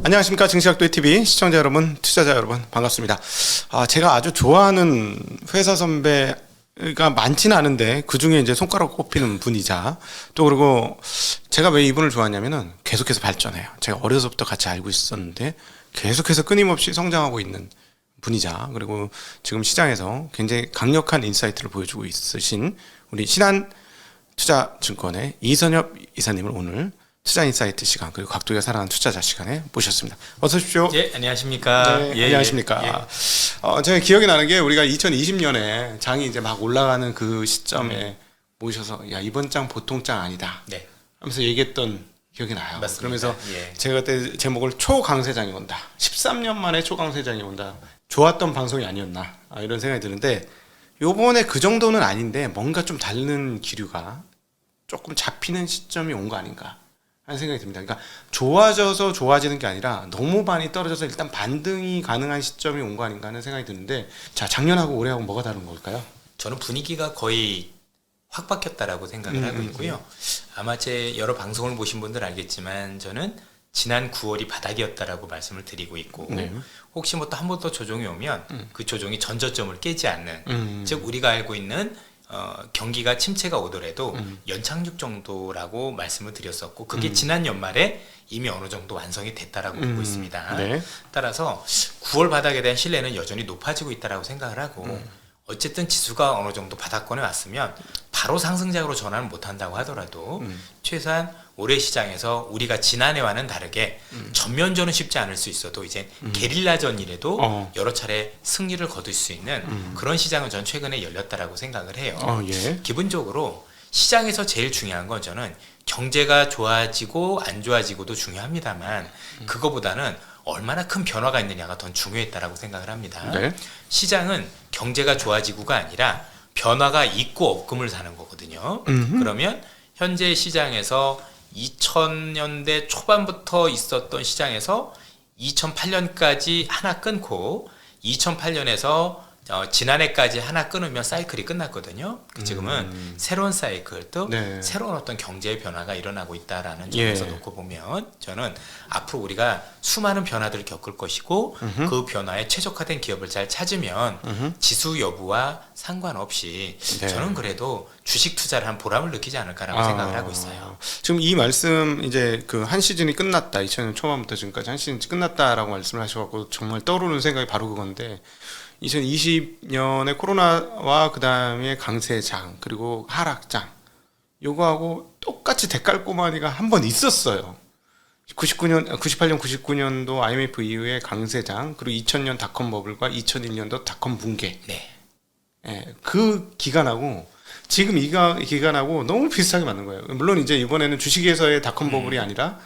안녕하십니까. 증시학도의 TV 시청자 여러분, 투자자 여러분, 반갑습니다. 제가 아주 좋아하는 회사 선배가 많지는 않은데 그 중에 이제 손가락 꼽히는 분이자, 또 그리고 제가 왜 이분을 좋아하냐면은 계속해서 발전해요. 제가 어려서부터 같이 알고 있었는데 계속해서 끊임없이 성장하고 있는 분이자, 그리고 지금 시장에서 굉장히 강력한 인사이트를 보여주고 있으신 우리 신한투자증권의 이선엽 이사님을 오늘 투자인사이트 시간, 그리고 각도기가 살아가는 투자자 시간에 모셨습니다. 어서 오십시오. 예, 안녕하십니까. 네, 안녕하십니까. 제가 기억이 나는 게, 우리가 2020년에 장이 이제 막 올라가는 그 시점에 모셔서 야, 이번 장 보통 장 아니다, 네. 하면서 얘기했던 기억이 나요. 맞습니다. 그러면서 예. 제가 그때 제목을 초강세장이 온다, 13년 만에 초강세장이 온다, 좋았던 방송이 아니었나, 이런 생각이 드는데, 요번에 그 정도는 아닌데 뭔가 좀 다른 기류가 조금 잡히는 시점이 온 거 아닌가 하는 생각이 듭니다. 그러니까 좋아져서 좋아지는 게 아니라 너무 많이 떨어져서 일단 반등이 가능한 시점이 온 거 아닌가 하는 생각이 드는데, 자, 작년하고 올해하고 뭐가 다른 걸까요? 저는 분위기가 거의 확 바뀌었다라고 생각을 하고 있고요. 아마 제 여러 방송을 보신 분들 알겠지만 저는 지난 9월이 바닥이었다라고 말씀을 드리고 있고, 네. 혹시 뭐 또 한 번 더 조정이 오면 그 조정이 전저점을 깨지 않는, 즉 우리가 알고 있는 경기가 침체가 오더라도 연착륙 정도라고 말씀을 드렸었고, 그게 지난 연말에 이미 어느 정도 완성이 됐다라고 보고 있습니다. 네. 따라서 9월 바닥에 대한 신뢰는 여전히 높아지고 있다라고 생각을 하고, 어쨌든 지수가 어느 정도 바닥권에 왔으면 바로 상승장으로 전환을 못한다고 하더라도 최소한 올해 시장에서 우리가 지난해와는 다르게 전면전은 쉽지 않을 수 있어도 이제 게릴라전이라도 여러 차례 승리를 거둘 수 있는 그런 시장은 전 최근에 열렸다라고 생각을 해요. 예. 기본적으로 시장에서 제일 중요한 건 저는 경제가 좋아지고 안 좋아지고도 중요합니다만 그거보다는 얼마나 큰 변화가 있느냐가 더 중요했다라고 생각을 합니다. 네. 시장은 경제가 좋아지고가 아니라 변화가 있고 없음을 사는 거거든요. 그러면 현재 시장에서 2000년대 초반부터 있었던 시장에서 2008년까지 하나 끊고 2008년에서 지난해까지 하나 끊으면 사이클이 끝났거든요. 지금은 새로운 사이클, 또 네. 새로운 어떤 경제의 변화가 일어나고 있다라는 점에서 놓고 보면 저는 앞으로 우리가 수많은 변화들을 겪을 것이고 그 변화에 최적화된 기업을 잘 찾으면 지수 여부와 상관없이 네. 저는 그래도 주식 투자를 한 보람을 느끼지 않을까라고 생각을 하고 있어요. 지금 이 말씀, 이제 그 한 시즌이 끝났다, 2000년 초반부터 지금까지 한 시즌이 끝났다라고 말씀을 하셔갖고 정말 떠오르는 생각이 바로 그건데, 2020년에 코로나와 그 다음에 강세장, 그리고 하락장, 요거하고 똑같이 대깔꼬마니가 한 번 있었어요. 98년, 99년도 IMF 이후에 강세장, 그리고 2000년 닷컴 버블과 2001년도 닷컴 붕괴. 네. 예, 그 기간하고 지금 이 기간하고 너무 비슷하게 맞는 거예요. 물론 이제 이번에는 주식에서의 닷컴 버블이 아니라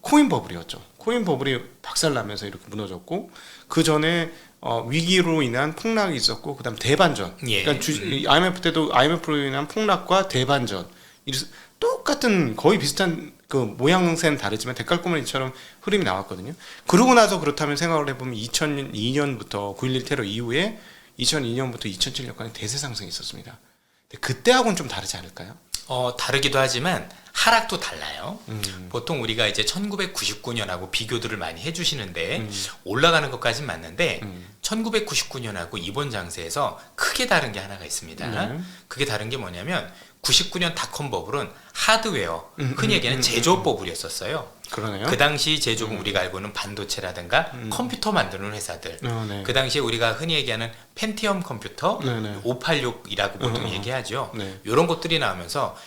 코인 버블이었죠. 코인 버블이 박살나면서 이렇게 무너졌고, 그 전에 위기로 인한 폭락이 있었고, 그다음 대반전. 예. 그러니까 IMF 때도 IMF로 인한 폭락과 대반전, 똑같은 거의 비슷한 그 모양새는 다르지만 대깔꼬마니처럼 흐름이 나왔거든요. 그러고 나서 그렇다면 생각을 해보면 2002년부터 9.11 테러 이후에 2002년부터 2007년까지 대세 상승이 있었습니다. 근데 그때하고는 좀 다르지 않을까요? 다르기도 하지만 하락도 달라요. 보통 우리가 이제 1999년하고 비교들을 많이 해주시는데 올라가는 것까진 맞는데 1999년하고 이번 장세에서 크게 다른 게 하나가 있습니다. 네. 그게 다른 게 뭐냐면 99년 닷컴 버블은 하드웨어, 흔히 얘기하는 제조업 버블이었었어요. 그러네요. 그 당시 제조업은 우리가 알고 있는 반도체라든가 컴퓨터 만드는 회사들, 네. 그 당시에 우리가 흔히 얘기하는 펜티엄 컴퓨터, 네네. 586이라고 보통 얘기하죠. 네. 이런 것들이 나오면서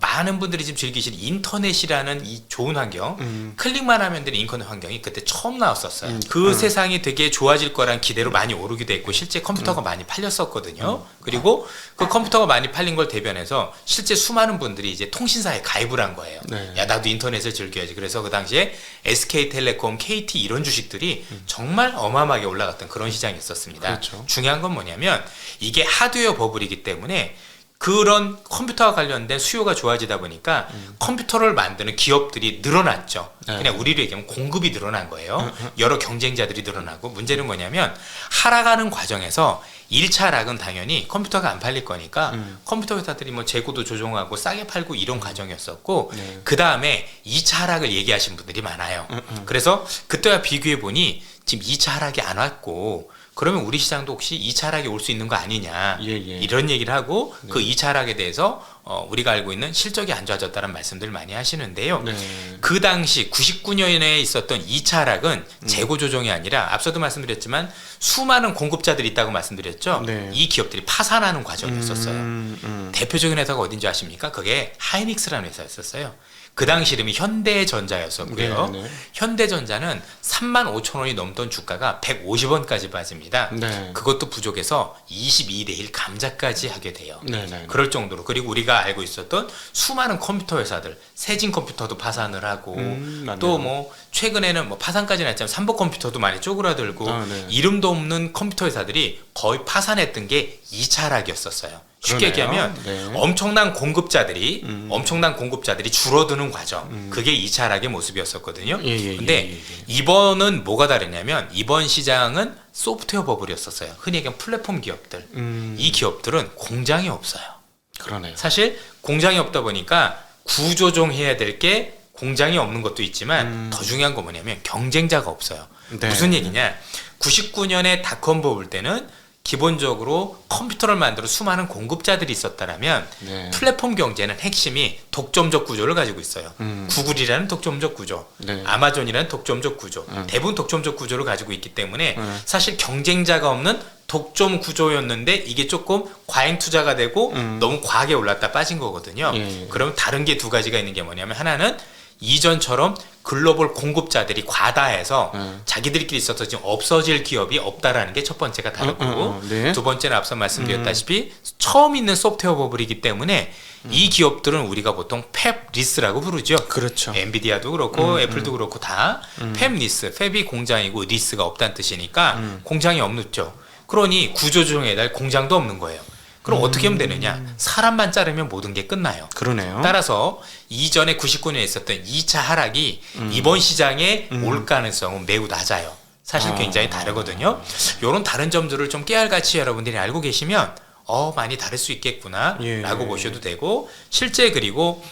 많은 분들이 지금 즐기시는 인터넷이라는 이 좋은 환경, 클릭만 하면 되는 인터넷 환경이 그때 처음 나왔었어요. 그 세상이 되게 좋아질 거란 기대로 많이 오르기도 했고, 실제 컴퓨터가 많이 팔렸었거든요. 그리고 그 컴퓨터가 많이 팔린 걸 대변해서 실제 수많은 분들이 이제 통신사에 가입을 한 거예요. 네. 야, 나도 인터넷을 즐겨야지. 그래서 그 당시에 SK텔레콤, KT 이런 주식들이 정말 어마어마하게 올라갔던 그런 시장이었었습니다. 그렇죠. 중요한 건 뭐냐면 이게 하드웨어 버블이기 때문에 그런 컴퓨터와 관련된 수요가 좋아지다 보니까 컴퓨터를 만드는 기업들이 늘어났죠. 네. 그냥 우리로 얘기하면 공급이 늘어난 거예요. 여러 경쟁자들이 늘어나고, 문제는 뭐냐면 하락하는 과정에서 1차 락은 당연히 컴퓨터가 안 팔릴 거니까 컴퓨터 회사들이 뭐 재고도 조정하고 싸게 팔고 이런 과정이었었고 네. 그 다음에 2차 하락을 얘기하신 분들이 많아요. 그래서 그때와 비교해 보니 지금 2차 하락이 안 왔고 그러면 우리 시장도 혹시 2차 하락이 올 수 있는 거 아니냐 예, 예. 이런 얘기를 하고 네. 그 2차 하락에 대해서 우리가 알고 있는 실적이 안 좋아졌다는 말씀들을 많이 하시는데요. 네. 그 당시 99년에 있었던 2차 하락은 재고 조정이 아니라 앞서도 말씀드렸지만 수많은 공급자들이 있다고 말씀드렸죠. 네. 이 기업들이 파산하는 과정이었었어요. 대표적인 회사가 어딘지 아십니까? 그게 하이닉스라는 회사였었어요. 그 당시 이름이 현대전자였었고요. 네, 네. 현대전자는 35,000원이 넘던 주가가 150원까지 빠집니다. 네. 그것도 부족해서 22대 1 감자까지 하게 돼요. 네, 네. 그럴 정도로. 그리고 우리가 알고 있었던 수많은 컴퓨터 회사들, 세진 컴퓨터도 파산을 하고 맞네요. 또 뭐 최근에는 뭐 파산까지는 했지만 삼보 컴퓨터도 많이 쪼그라들고 네. 이름도 없는 컴퓨터 회사들이 거의 파산했던 게 2차 하락이었었어요. 쉽게 그러네요. 얘기하면 네. 엄청난 공급자들이 줄어드는 과정. 그게 2차 하락의 모습이었었거든요. 예, 예, 근데 예, 예, 예. 이번은 뭐가 다르냐면 이번 시장은 소프트웨어 버블이었었어요. 흔히 얘기하는 플랫폼 기업들. 이 기업들은 공장이 없어요. 그러네요. 사실 공장이 없다 보니까 구조조정해야 될 게 공장이 없는 것도 있지만 더 중요한 건 뭐냐면 경쟁자가 없어요. 네. 무슨 얘기냐? 99년에 닷컴 버블 때는 기본적으로 컴퓨터를 만들어 수많은 공급자들이 있었다라면 네. 플랫폼 경제는 핵심이 독점적 구조를 가지고 있어요. 구글이라는 독점적 구조, 네. 아마존이라는 독점적 구조, 대부분 독점적 구조를 가지고 있기 때문에 사실 경쟁자가 없는 독점 구조였는데 이게 조금 과잉 투자가 되고 너무 과하게 올랐다 빠진 거거든요. 예. 그럼 다른 게 두 가지가 있는 게 뭐냐면 하나는 이전처럼 글로벌 공급자들이 과다해서 자기들끼리 있어서 지금 없어질 기업이 없다라는 게 첫 번째가 다르고 네. 두 번째는 앞서 말씀드렸다시피 처음 있는 소프트웨어 버블이기 때문에 이 기업들은 우리가 보통 팹 리스라고 부르죠. 그렇죠. 엔비디아도 그렇고 애플도 그렇고 다 팹 리스, 팹이 공장이고 리스가 없다는 뜻이니까 공장이 없죠. 그러니 구조조정에 달 공장도 없는 거예요. 그럼 어떻게 하면 되느냐? 사람만 자르면 모든 게 끝나요. 그러네요. 따라서 이전에 99년에 있었던 2차 하락이 이번 시장에 올 가능성은 매우 낮아요. 사실 굉장히 다르거든요. 이런 다른 점들을 좀 깨알같이 여러분들이 알고 계시면 많이 다를 수 있겠구나 예. 라고 보셔도 되고 실제 그리고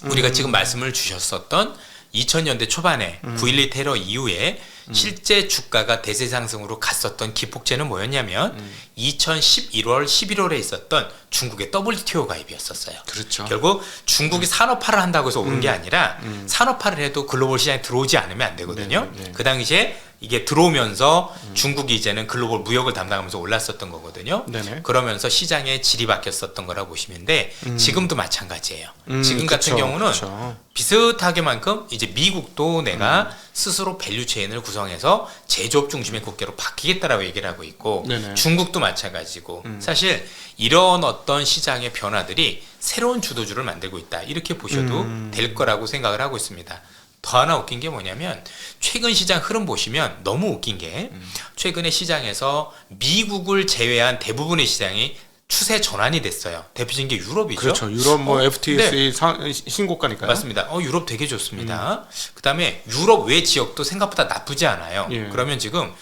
우리가 지금 말씀을 주셨었던 2000년대 초반에 9.11 테러 이후에 실제 주가가 대세 상승으로 갔었던 기폭제는 뭐였냐면 2011월, 11월에 있었던 중국의 WTO 가입이었었어요. 그렇죠. 결국 중국이 산업화를 한다고 해서 오른 게 아니라 산업화를 해도 글로벌 시장에 들어오지 않으면 안 되거든요. 네, 네. 그 당시에 이게 들어오면서 중국이 이제는 글로벌 무역을 담당하면서 올랐었던 거거든요. 네네. 그러면서 시장의 질이 바뀌었었던 거라고 보시면 돼. 지금도 마찬가지예요. 지금 같은 그쵸, 경우는 그쵸. 비슷하게만큼 이제 미국도 내가 스스로 밸류 체인을 구성해서 제조업 중심의 국가로 바뀌겠다라고 얘기를 하고 있고 네네. 중국도 마찬가지고 사실 이런 어떤 시장의 변화들이 새로운 주도주를 만들고 있다 이렇게 보셔도 될 거라고 생각을 하고 있습니다. 더 하나 웃긴 게 뭐냐면 최근 시장 흐름 보시면 너무 웃긴 게 최근에 시장에서 미국을 제외한 대부분의 시장이 추세 전환이 됐어요. 대표적인 게 유럽이죠. 그렇죠. 유럽 뭐 FTSE 네. 신고가니까요. 맞습니다. 유럽 되게 좋습니다. 그다음에 유럽 외 지역도 생각보다 나쁘지 않아요. 예. 그러면 지금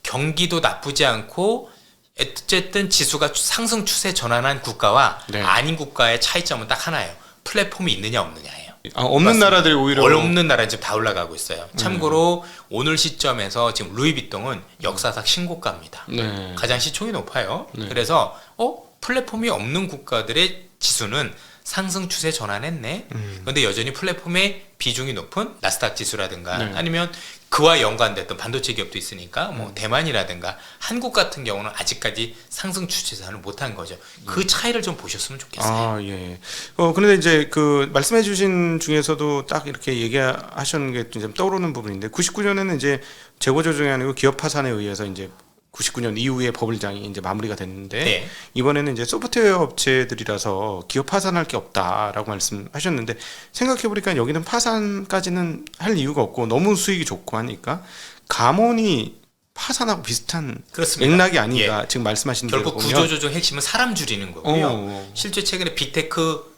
경기도 나쁘지 않고 어쨌든 지수가 상승 추세 전환한 국가와 네. 아닌 국가의 차이점은 딱 하나예요. 플랫폼이 있느냐 없느냐예요. 없는 맞습니다. 나라들이 오히려 없는 나라는 지금 다 올라가고 있어요. 참고로 오늘 시점에서 지금 루이비통은 역사상 신고가입니다. 네. 가장 시총이 높아요. 네. 그래서 플랫폼이 없는 국가들의 지수는 상승 추세 전환했네. 그런데 여전히 플랫폼의 비중이 높은 나스닥 지수라든가 네. 아니면 그와 연관됐던 반도체 기업도 있으니까 뭐 대만이라든가 한국 같은 경우는 아직까지 상승 추세선을 못한 거죠. 그 차이를 좀 보셨으면 좋겠어요. 아, 예. 그런데 이제 그 말씀해 주신 중에서도 딱 이렇게 얘기하셨는 게 좀 떠오르는 부분인데 99년에는 이제 재고 조정이 아니고 기업 파산에 의해서 이제 99년 이후에 버블장이 이제 마무리가 됐는데 네. 이번에는 이제 소프트웨어 업체들이라서 기업 파산할 게 없다라고 말씀하셨는데 생각해 보니까 여기는 파산까지는 할 이유가 없고 너무 수익이 좋고 하니까 감원이 파산하고 비슷한 그렇습니다. 맥락이 아닌가 지금 말씀하신 대로 결국 보면 구조조정 핵심은 사람 줄이는 거고요. 어. 실제 최근에 빅테크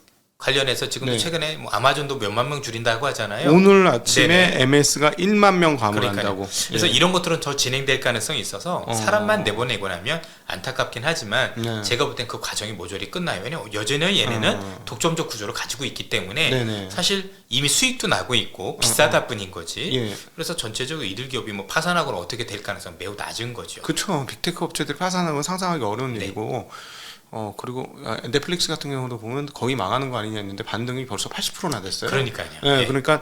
관련해서 지금도 네. 최근에 뭐 아마존도 몇만 명 줄인다고 하잖아요. 오늘 아침에 네네. MS가 1만 명 그러니까요. 감원한다고. 그래서 예. 이런 것들은 더 진행될 가능성이 있어서 사람만 내보내고 나면 안타깝긴 하지만 네. 제가 볼 땐 그 과정이 모조리 끝나요. 왜냐면 여전히 얘네는 독점적 구조를 가지고 있기 때문에 네네. 사실 이미 수익도 나고 있고 비싸다 뿐인 거지. 예. 그래서 전체적으로 이들 기업이 뭐 파산하거나 어떻게 될 가능성 매우 낮은 거죠. 그렇죠. 빅테크 업체들이 파산하는 건 상상하기 어려운 네. 일이고 그리고 넷플릭스 같은 경우도 보면 거의 망하는 거 아니냐 했는데 반등이 벌써 80%나 됐어요. 그러니까요. 네, 네. 그러니까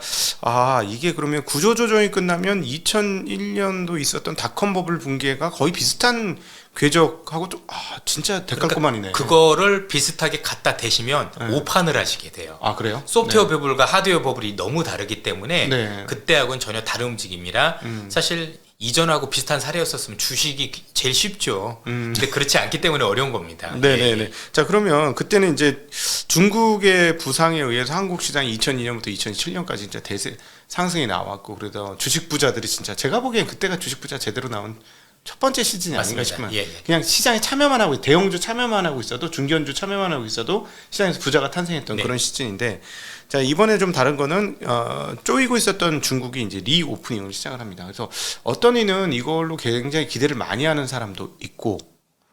이게 그러면 구조조정이 끝나면 2001년도 있었던 닷컴 버블 붕괴가 거의 비슷한 궤적하고 좀 진짜 데칼코마니네. 그거를 비슷하게 갖다 대시면 네. 오판을 하시게 돼요. 그래요? 소프트웨어 버블과 하드웨어 버블이 너무 다르기 때문에 네. 그때하고는 전혀 다른 움직임이라 사실 이전하고 비슷한 사례였었으면 주식이 제일 쉽죠. 근데 그렇지 않기 때문에 어려운 겁니다. 네네네. 예. 자, 그러면 그때는 이제 중국의 부상에 의해서 한국 시장이 2002년부터 2007년까지 진짜 대세 상승이 나왔고, 그래서 주식 부자들이 진짜 제가 보기엔 그때가 주식 부자 제대로 나온 첫 번째 시즌이 아닌가 맞습니다. 싶어요. 예, 예. 그냥 시장에 참여만 하고 대형주 참여만 하고 있어도 중견주 참여만 하고 있어도 시장에서 부자가 탄생했던 네. 그런 시즌인데, 자, 이번에 좀 다른 거는 쪼이고 있었던 중국이 이제 리오프닝을 시작을 합니다. 그래서 어떤 이는 이걸로 굉장히 기대를 많이 하는 사람도 있고,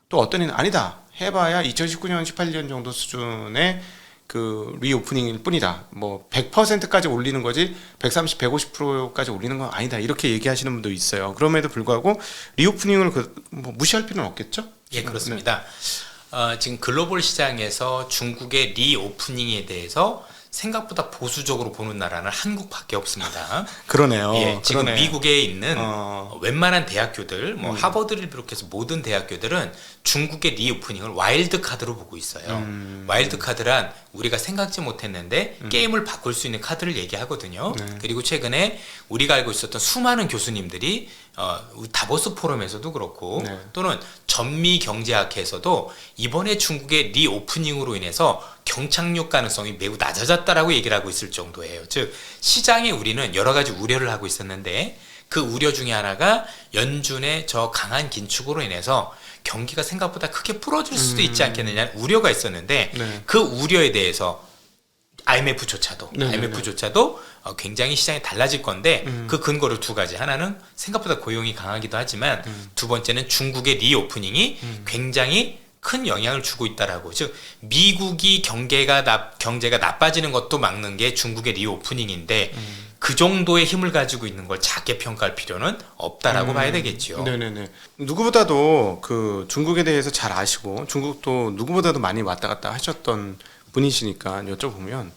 또 어떤 이는 아니다, 해봐야 2019년 18년 정도 수준의 그 리오프닝일 뿐이다. 뭐 100%까지 올리는 거지 130, 150%까지 올리는 건 아니다. 이렇게 얘기하시는 분도 있어요. 그럼에도 불구하고 리오프닝을 뭐 무시할 필요는 없겠죠? 예, 그렇습니다. 지금 글로벌 시장에서 중국의 리오프닝에 대해서 생각보다 보수적으로 보는 나라는 한국밖에 없습니다. 그러네요. 예, 지금 그러네. 미국에 있는 웬만한 대학교들, 뭐 하버드를 비롯해서 모든 대학교들은 중국의 리오프닝을 와일드 카드로 보고 있어요. 와일드 카드란 우리가 생각지 못했는데 게임을 바꿀 수 있는 카드를 얘기하거든요. 네. 그리고 최근에 우리가 알고 있었던 수많은 교수님들이 다보스 포럼에서도 그렇고 네. 또는 전미 경제학회에서도 이번에 중국의 리오프닝으로 인해서 경착륙 가능성이 매우 낮아졌다라고 얘기를 하고 있을 정도예요. 즉 시장에 우리는 여러 가지 우려를 하고 있었는데 그 우려 중에 하나가 연준의 저 강한 긴축으로 인해서 경기가 생각보다 크게 풀어질 수도 있지 않겠느냐는 우려가 있었는데 네. 그 우려에 대해서 IMF조차도 네네네. 굉장히 시장이 달라질 건데 그 근거를 두 가지. 하나는 생각보다 고용이 강하기도 하지만 두 번째는 중국의 리오프닝이 굉장히 큰 영향을 주고 있다라고. 즉 미국이 경제가 나빠지는 것도 막는 게 중국의 리오프닝인데 그 정도의 힘을 가지고 있는 걸 작게 평가할 필요는 없다라고 봐야 되겠죠. 네네네. 누구보다도 그 중국에 대해서 잘 아시고 중국도 누구보다도 많이 왔다 갔다 하셨던 분이시니까 여쭤보면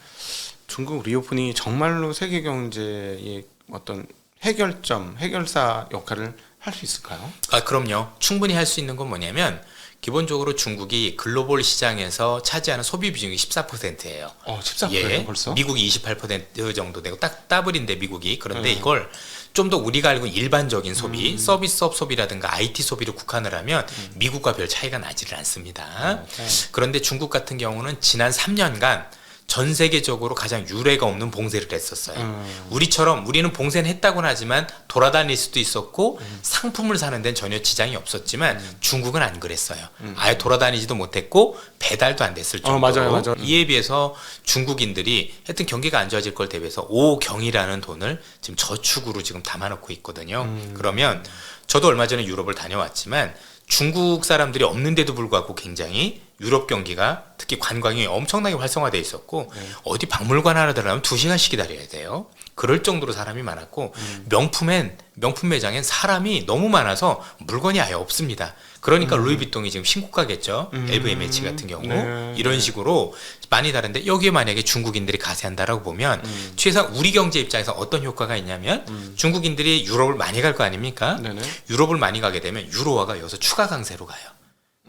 중국 리오프닝이 정말로 세계 경제의 어떤 해결사 역할을 할 수 있을까요? 그럼요. 충분히 할 수 있는 건 뭐냐면 기본적으로 중국이 글로벌 시장에서 차지하는 소비 비중이 14%예요. 14%예요 벌써? 미국이 28% 정도 되고 딱 더블인데 미국이. 그런데 이걸 좀 더 우리가 알고 있는 일반적인 소비, 서비스업 소비라든가 IT 소비를 국한을 하면 미국과 별 차이가 나지를 않습니다. 그런데 중국 같은 경우는 지난 3년간 전 세계적으로 가장 유례가 없는 봉쇄를 했었어요. 우리는 봉쇄는 했다고는 하지만 돌아다닐 수도 있었고 상품을 사는 데는 전혀 지장이 없었지만 중국은 안 그랬어요. 아예 돌아다니지도 못했고 배달도 안 됐을 정도로. 맞아요. 이에 비해서 중국인들이 하여튼 경기가 안 좋아질 걸 대비해서 오경이라는 돈을 지금 저축으로 지금 담아놓고 있거든요. 그러면 저도 얼마 전에 유럽을 다녀왔지만 중국 사람들이 없는데도 불구하고 굉장히 유럽 경기가 특히 관광이 엄청나게 활성화되어 있었고 어디 박물관 하나 들어가면 2시간씩 기다려야 돼요. 그럴 정도로 사람이 많았고 명품 매장엔 사람이 너무 많아서 물건이 아예 없습니다. 그러니까 루이비통이 지금 신고가겠죠. LVMH 같은 경우. 네. 이런 식으로 많이 다른데 여기에 만약에 중국인들이 가세한다라고 보면 최소한 우리 경제 입장에서 어떤 효과가 있냐면 중국인들이 유럽을 많이 갈 거 아닙니까? 네네. 유럽을 많이 가게 되면 유로화가 여기서 추가 강세로 가요.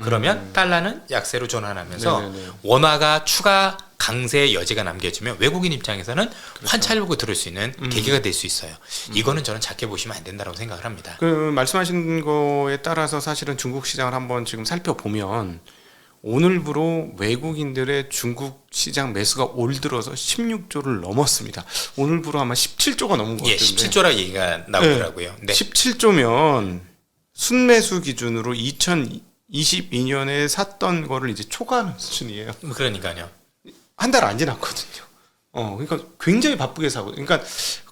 그러면 달러는 약세로 전환하면서 네네네. 원화가 추가 강세의 여지가 남겨지면 외국인 입장에서는 환차려고 들을 수 있는 계기가 될 수 있어요. 이거는 저는 작게 보시면 안 된다고 생각을 합니다. 그 말씀하신 거에 따라서 사실은 중국 시장을 한번 지금 살펴보면 오늘부로 외국인들의 중국 시장 매수가 올 들어서 16조를 넘었습니다. 오늘부로 아마 17조가 넘은 것 예, 같은데. 17조라 얘기가 나오더라고요. 네. 17조면 순매수 기준으로 2022년에 샀던 거를 이제 초과하는 수준이에요. 그러니까요. 한 달 안 지났거든요. 그러니까 굉장히 바쁘게 사고, 그러니까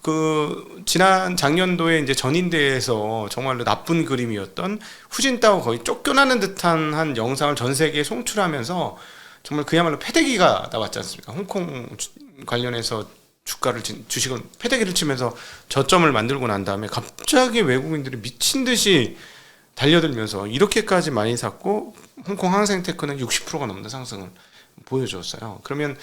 그 지난 작년도에 이제 전인대에서 정말로 나쁜 그림이었던 후진타오 거의 쫓겨나는 듯한 한 영상을 전 세계에 송출하면서 정말 그야말로 패대기가 나왔지 않습니까? 홍콩 관련해서 주식을 패대기를 치면서 저점을 만들고 난 다음에 갑자기 외국인들이 미친 듯이 달려들면서 이렇게까지 많이 샀고, 홍콩 항생테크는 60%가 넘는 상승을 보여줬어요. 그러면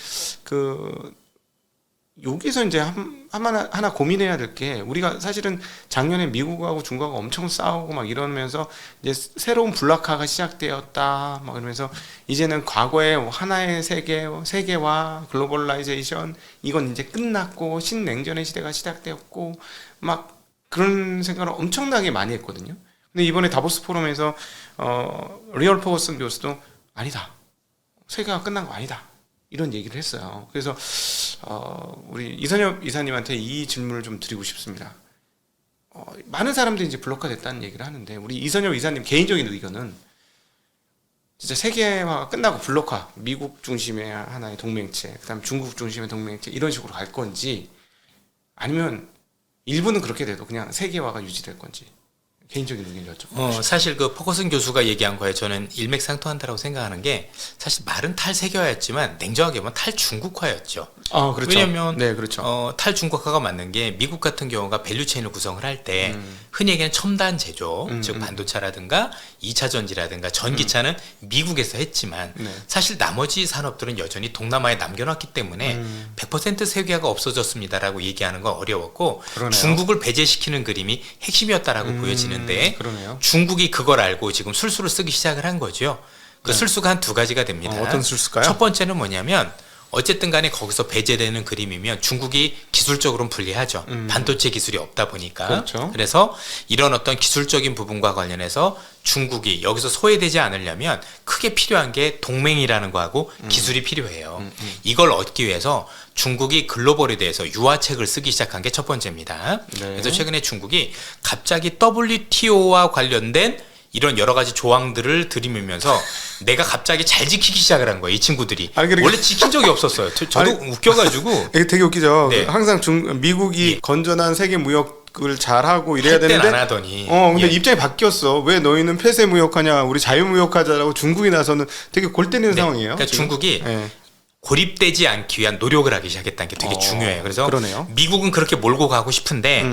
여기서 이제 하나 고민해야 될 게, 우리가 사실은 작년에 미국하고 중국하고 엄청 싸우고 막 이러면서 이제 새로운 블락화가 시작되었다 막 이러면서 이제는 과거의 하나의 세계화, 글로벌라이제이션 이건 이제 끝났고 신냉전의 시대가 시작되었고 막 그런 생각을 엄청나게 많이 했거든요. 근데 이번에 다보스 포럼에서 리얼 퍼거슨 교수도 아니다, 세계가 끝난 거 아니다, 이런 얘기를 했어요. 그래서 우리 이선엽 이사님한테 이 질문을 좀 드리고 싶습니다. 많은 사람들이 이제 블록화 됐다는 얘기를 하는데, 우리 이선엽 이사님 개인적인 의견은 진짜 세계화가 끝나고 블록화, 미국 중심의 하나의 동맹체, 그다음 중국 중심의 동맹체 이런 식으로 갈 건지, 아니면 일부는 그렇게 돼도 그냥 세계화가 유지될 건지 개인적인 의견을 여쭤보고 사실 그 퍼거슨 교수가 얘기한 거에 저는 일맥상통한다라고 생각하는 게, 사실 말은 탈세계화였지만 냉정하게 보면 탈중국화였죠. 그렇죠. 왜냐하면 네, 그렇죠. 탈중국화가 맞는 게, 미국 같은 경우가 밸류체인을 구성을 할 때 흔히 얘기하는 첨단 제조, 즉 반도체라든가 2차 전지라든가 전기차는 미국에서 했지만 네. 사실 나머지 산업들은 여전히 동남아에 남겨놨기 때문에 100% 세계화가 없어졌습니다라고 얘기하는 건 어려웠고, 그러네요. 중국을 배제시키는 그림이 핵심이었다라고 보여지는데, 그러네요. 중국이 그걸 알고 지금 술수를 쓰기 시작을 한 거죠. 그 술수가 한 두 가지가 됩니다. 어떤 술수일까요? 첫 번째는 뭐냐면, 어쨌든 간에 거기서 배제되는 그림이면 중국이 기술적으로는 불리하죠. 반도체 기술이 없다 보니까. 그렇죠. 그래서 이런 어떤 기술적인 부분과 관련해서 중국이 여기서 소외되지 않으려면 크게 필요한 게 동맹이라는 거하고 기술이 필요해요. 이걸 얻기 위해서 중국이 글로벌에 대해서 유화책을 쓰기 시작한 게 첫 번째입니다. 네. 그래서 최근에 중국이 갑자기 WTO와 관련된 이런 여러 가지 조항들을 들이밀면서 내가 갑자기 잘 지키기 시작을 한 거예요, 이 친구들이. 원래 지킨 적이 없었어요. 저도 웃겨가지고. 이게 되게 웃기죠. 네. 항상 미국이 건전한 세계 무역을 잘하고 이래야 할 땐 되는데 안 하더니. 근데 예. 입장이 바뀌었어. 왜 너희는 폐쇄 무역하냐, 우리 자유 무역하자라고 중국이 나서는 되게 골 때리는 네. 상황이에요. 그러니까 지금? 중국이 네. 고립되지 않기 위한 노력을 하기 시작했다는 게 되게 중요해요. 그래서 그러네요. 미국은 그렇게 몰고 가고 싶은데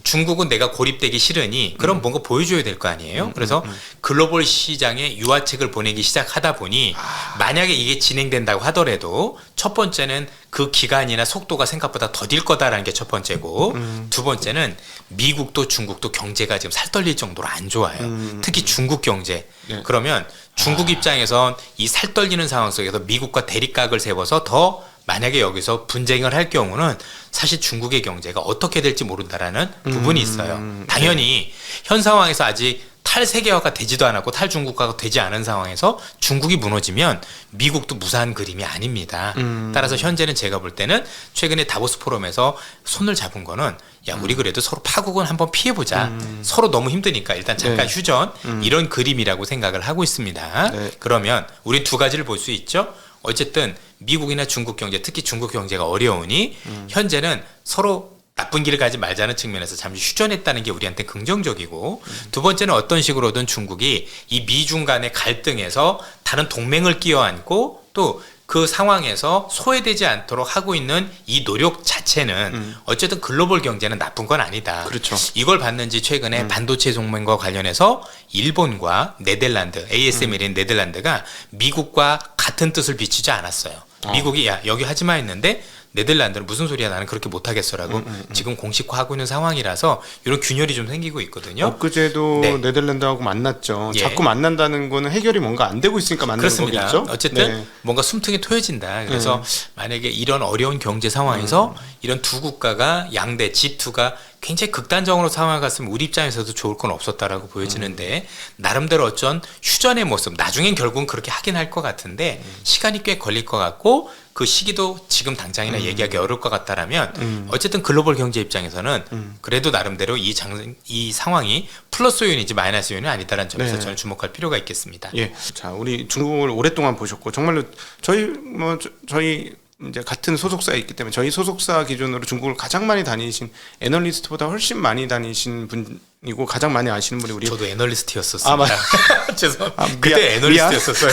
중국은 내가 고립되기 싫으니 그럼 뭔가 보여줘야 될 거 아니에요. 그래서 글로벌 시장에 유화책을 보내기 시작하다 보니 만약에 이게 진행된다고 하더라도 첫 번째는 그 기간이나 속도가 생각보다 더딜 거다라는 게 첫 번째고, 두 번째는 미국도 중국도 경제가 지금 살떨릴 정도로 안 좋아요. 특히 중국 경제. 네. 그러면 중국 입장에선 이 살떨리는 상황 속에서 미국과 대립각을 세워서 더 만약에 여기서 분쟁을 할 경우는 사실 중국의 경제가 어떻게 될지 모른다라는 부분이 있어요. 당연히 현 상황에서 아직 탈세계화가 되지도 않았고 탈중국화가 되지 않은 상황에서 중국이 무너지면 미국도 무사한 그림이 아닙니다. 따라서 현재는 제가 볼 때는 최근에 다보스 포럼에서 손을 잡은 거는, 야, 우리 그래도 서로 파국은 한번 피해보자. 서로 너무 힘드니까 일단 잠깐 네. 휴전. 이런 그림이라고 생각을 하고 있습니다. 네. 그러면 우리 두 가지를 볼 수 있죠. 어쨌든 미국이나 중국 경제, 특히 중국 경제가 어려우니 현재는 서로 나쁜 길을 가지 말자는 측면에서 잠시 휴전했다는 게 우리한테 긍정적이고, 두 번째는 어떤 식으로든 중국이 이 미중 간의 갈등에서 다른 동맹을 끼워안고 또 그 상황에서 소외되지 않도록 하고 있는 이 노력 자체는 어쨌든 글로벌 경제는 나쁜 건 아니다. 그렇죠. 이걸 봤는지 최근에 반도체 동맹과 관련해서 일본과 네덜란드, ASML인 네덜란드가 미국과 같은 뜻을 비추지 않았어요. 미국이 야, 여기 하지 마 했는데 네덜란드는 무슨 소리야, 나는 그렇게 못하겠어라고 지금 공식화하고 있는 상황이라서 이런 균열이 좀 생기고 있거든요. 엊그제도 네. 네덜란드하고 만났죠. 예. 자꾸 만난다는 거는 해결이 뭔가 안 되고 있으니까 만나는 그렇습니다. 거겠죠. 어쨌든 네. 뭔가 숨통이 트여진다. 그래서 만약에 이런 어려운 경제 상황에서 이런 두 국가가 양대 G2가 굉장히 극단적으로 상황을 갔으면 우리 입장에서도 좋을 건 없었다라고 보여지는데, 나름대로 어쩐 휴전의 모습, 나중엔 결국은 그렇게 하긴 할 것 같은데 시간이 꽤 걸릴 것 같고, 그 시기도 지금 당장이나 얘기하기 어려울 것 같다라면 어쨌든 글로벌 경제 입장에서는 그래도 나름대로 이 상황이 플러스 요인이지 마이너스 요인이 아니다라는 점에서 네. 저는 주목할 필요가 있겠습니다. 자, 우리 중국을 오랫동안 보셨고 정말로 저희 이제 같은 소속사에 있기 때문에 저희 소속사 기준으로 중국을 가장 많이 다니신 애널리스트보다 훨씬 많이 다니신 분이고 가장 많이 아시는 분이 우리 저도 애널리스트였었습니다. 아, 맞- 죄송합니다. 미안, 그때 애널리스트였었어요.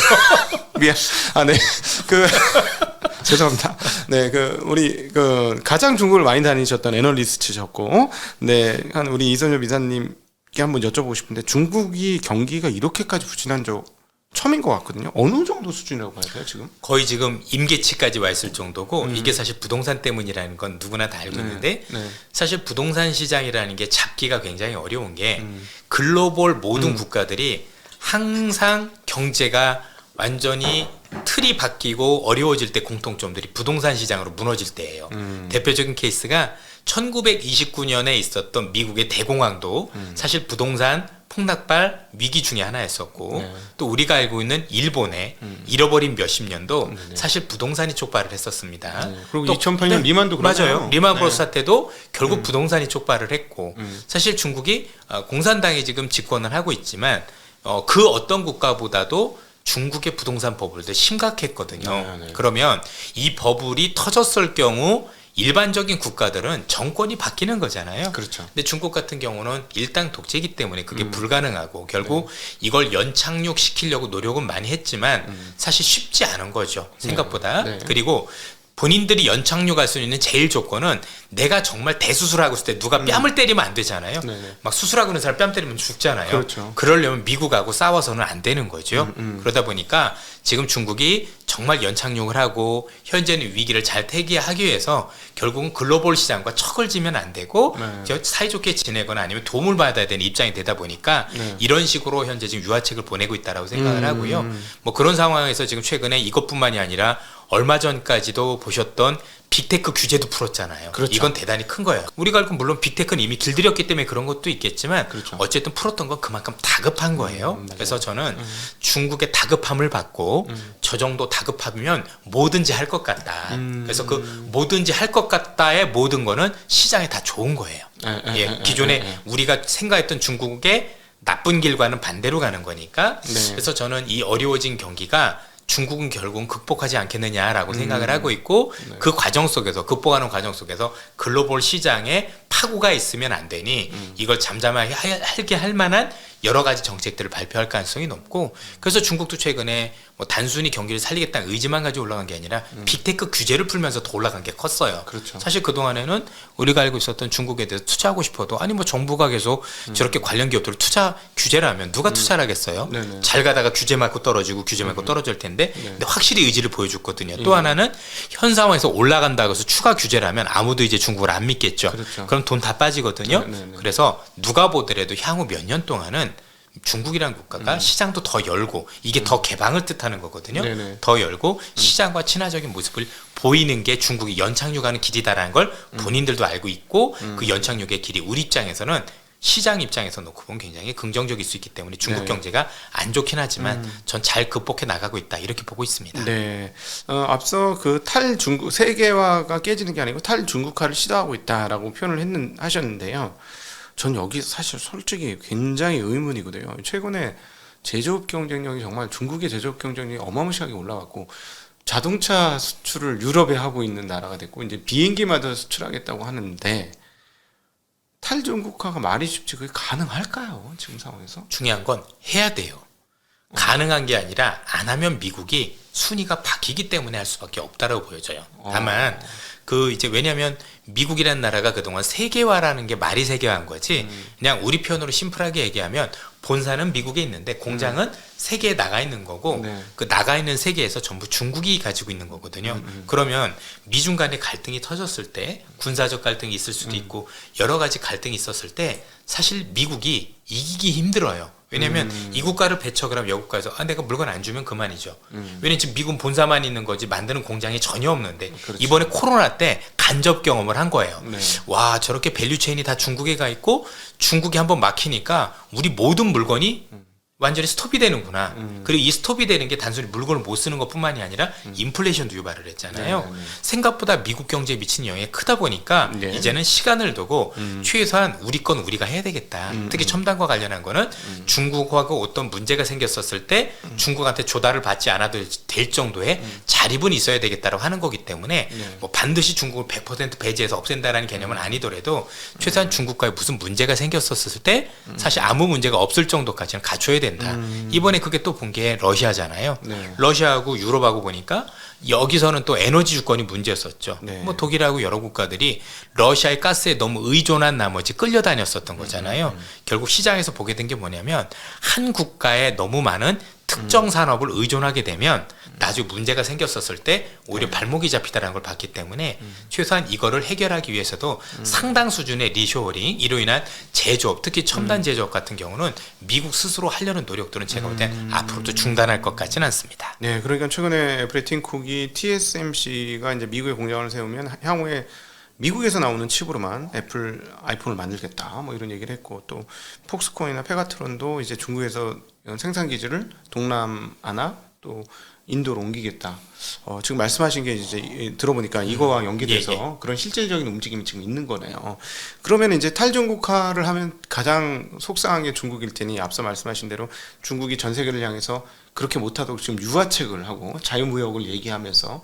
미안. 아, 네. 그 죄송합니다. 네, 우리 가장 중국을 많이 다니셨던 애널리스트셨고, 네, 한 우리 이선엽 이사님께 한번 여쭤보고 싶은데 중국이 경기가 이렇게까지 부진한 적 처음인 것 같거든요. 어느 정도 수준이라고 봐야 돼요, 지금? 거의 지금 임계치까지 와 있을 정도고 이게 사실 부동산 때문이라는 건 누구나 다 알고 있는데 네. 사실 부동산 시장이라는 게 잡기가 굉장히 어려운 게 글로벌 모든 국가들이 항상 경제가 완전히 틀이 바뀌고 어려워질 때 공통점들이 부동산 시장으로 무너질 때예요. 대표적인 케이스가 1929년에 있었던 미국의 대공황도 사실 부동산 폭락발 위기 중에 하나였었고 네. 또 우리가 알고 있는 일본의 잃어버린 몇십 년도 사실 부동산이 촉발을 했었습니다. 네. 그리고 또 2008년 리만도 그러잖아요. 맞아요. 리만 네. 브로스 사태도 결국 부동산이 촉발을 했고 사실 중국이 공산당이 지금 집권을 하고 있지만 그 어떤 국가보다도 중국의 부동산 버블도 심각했거든요. 네. 그러면 이 버블이 터졌을 경우 일반적인 국가들은 정권이 바뀌는 거잖아요. 그렇죠. 근데 중국 같은 경우는 일당 독재이기 때문에 그게 불가능하고 결국 이걸 연착륙 시키려고 노력은 많이 했지만 사실 쉽지 않은 거죠. 생각보다. 네. 그리고 본인들이 연착륙할 수 있는 제일 조건은 내가 정말 대수술하고 있을 때 누가 뺨을 때리면 안 되잖아요. 네네. 막 수술하고 있는 사람 뺨 때리면 죽잖아요. 그렇죠. 그러려면 미국하고 싸워서는 안 되는 거죠. 그러다 보니까 지금 중국이 정말 연착륙을 하고 현재는 위기를 잘 태기하기 위해서 결국은 글로벌 시장과 척을 지면 안 되고 네. 사이좋게 지내거나 아니면 도움을 받아야 되는 입장이 되다 보니까 네. 이런 식으로 현재 지금 유화책을 보내고 있다라고 생각을 하고요. 뭐 그런 상황에서 지금 최근에 이것뿐만이 아니라 얼마 전까지도 보셨던 빅테크 규제도 풀었잖아요. 그렇죠. 이건 대단히 큰 거예요. 우리가 알고 물론 빅테크는 이미 길들였기 때문에 그런 것도 있겠지만 그렇죠. 어쨌든 풀었던 건 그만큼 다급한 거예요. 그래서 저는 중국의 다급함을 받고 저 정도 다급하면 뭐든지 할 것 같다. 그래서 그 뭐든지 할 것 같다의 모든 거는 시장에 다 좋은 거예요. 기존에 우리가 생각했던 중국의 나쁜 길과는 반대로 가는 거니까 네. 그래서 저는 이 어려워진 경기가 중국은 결국은 극복하지 않겠느냐라고 생각을 하고 있고 그 과정 속에서 극복하는 과정 속에서 글로벌 시장에 파고가 있으면 안 되니 이걸 잠잠하게 하게 할 만한 여러 가지 정책들을 발표할 가능성이 높고 그래서 중국도 최근에 뭐 단순히 경기를 살리겠다는 의지만 가지고 올라간 게 아니라 빅테크 규제를 풀면서 더 올라간 게 컸어요. 그렇죠. 사실 그동안에는 우리가 알고 있었던 중국에 대해서 투자하고 싶어도 아니 뭐 정부가 계속 저렇게 관련 기업들을 투자 규제를 하면 누가 투자를 하겠어요? 네네. 잘 가다가 규제 맞고 떨어지고 규제 맞고 떨어질 텐데 근데 확실히 의지를 보여줬거든요. 또 하나는 현 상황에서 올라간다고 해서 추가 규제를 하면 아무도 이제 중국을 안 믿겠죠. 그렇죠. 그럼 돈 다 빠지거든요. 네네네. 그래서 누가 보더라도 향후 몇 년 동안은 중국이라는 국가가 시장도 더 열고 이게 더 개방을 뜻하는 거거든요. 네네. 더 열고 시장과 친화적인 모습을 보이는 게 중국이 연착륙하는 길이다라는 걸 본인들도 알고 있고 그 연착륙의 길이 우리 입장에서는 시장 입장에서 놓고 보면 굉장히 긍정적일 수 있기 때문에 중국 네. 경제가 안 좋긴 하지만 전 잘 극복해 나가고 있다 이렇게 보고 있습니다. 네. 앞서 그 탈중국 세계화가 깨지는 게 아니고 탈중국화를 시도하고 있다라고 표현을 하셨는데요. 전 여기 사실 솔직히 굉장히 의문이거든요. 최근에 제조업 경쟁력이 정말 중국의 제조업 경쟁력이 어마무시하게 올라갔고 자동차 수출을 유럽에 하고 있는 나라가 됐고 이제 비행기마저 수출하겠다고 하는데 탈중국화가 말이 쉽지 그게 가능할까요? 지금 상황에서? 중요한 건 해야 돼요. 가능한 게 아니라 안 하면 미국이 순위가 바뀌기 때문에 할 수밖에 없다라고 보여져요. 다만 그 이제 왜냐하면 미국이라는 나라가 그동안 세계화라는 게 말이 세계화한 거지 그냥 우리 편으로 심플하게 얘기하면 본사는 미국에 있는데 공장은 세계에 나가 있는 거고 네. 그 나가 있는 세계에서 전부 중국이 가지고 있는 거거든요. 그러면 미중 간의 갈등이 터졌을 때 군사적 갈등이 있을 수도 있고 여러 가지 갈등이 있었을 때 사실 미국이 이기기 힘들어요. 왜냐면 이 국가를 배척을 하면 여국가에서 내가 물건 안 주면 그만이죠. 왜냐면 지금 미군 본사만 있는 거지 만드는 공장이 전혀 없는데 그렇죠. 이번에 코로나 때 간접 경험을 한 거예요. 네. 와 저렇게 밸류체인이 다 중국에 가 있고 중국이 한번 막히니까 우리 모든 물건이 완전히 스톱이 되는구나. 그리고 이 스톱이 되는 게 단순히 물건을 못 쓰는 것뿐만이 아니라 인플레이션도 유발을 했잖아요. 네네네. 생각보다 미국 경제에 미치는 영향이 크다 보니까 네. 이제는 시간을 두고 최소한 우리 건 우리가 해야 되겠다. 특히 첨단과 관련한 거는 중국하고 어떤 문제가 생겼었을 때 중국한테 조달을 받지 않아도 될 정도의 자립은 있어야 되겠다라고 하는 거기 때문에 네. 뭐 반드시 중국을 100% 배제해서 없앤다라는 개념은 아니더라도 최소한 중국과의 무슨 문제가 생겼었을 때 사실 아무 문제가 없을 정도까지는 갖춰야 된다. 이번에 그게 또 본 게 러시아잖아요. 네. 러시아하고 유럽하고 보니까 여기서는 또 에너지 주권이 문제였었죠. 네. 뭐 독일하고 여러 국가들이 러시아의 가스에 너무 의존한 나머지 끌려다녔었던 거잖아요. 결국 시장에서 보게 된 게 뭐냐면 한 국가에 너무 많은 특정 산업을 의존하게 되면 나중에 문제가 생겼었을 때 오히려 발목이 잡히다라는 걸 봤기 때문에 최소한 이거를 해결하기 위해서도 상당 수준의 리쇼어링, 이로 인한 제조업, 특히 첨단 제조업 같은 경우는 미국 스스로 하려는 노력들은 제가 볼 땐 앞으로도 중단할 것 같지는 않습니다. 네, 그러니까 최근에 브레튼 쿡이 TSMC가 이제 미국에 공장을 세우면 향후에 미국에서 나오는 칩으로만 애플 아이폰을 만들겠다 뭐 이런 얘기를 했고, 또 폭스콘이나 페가트론도 이제 중국에서 생산 기지를 동남아나 또 인도로 옮기겠다. 지금 말씀하신 게 이제 들어보니까 이거와 연계돼서 예. 그런 실질적인 움직임이 지금 있는 거네요. 그러면 이제 탈중국화를 하면 가장 속상한 게 중국일 테니, 앞서 말씀하신 대로 중국이 전 세계를 향해서 그렇게 못하도록 지금 유화책을 하고 자유무역을 얘기하면서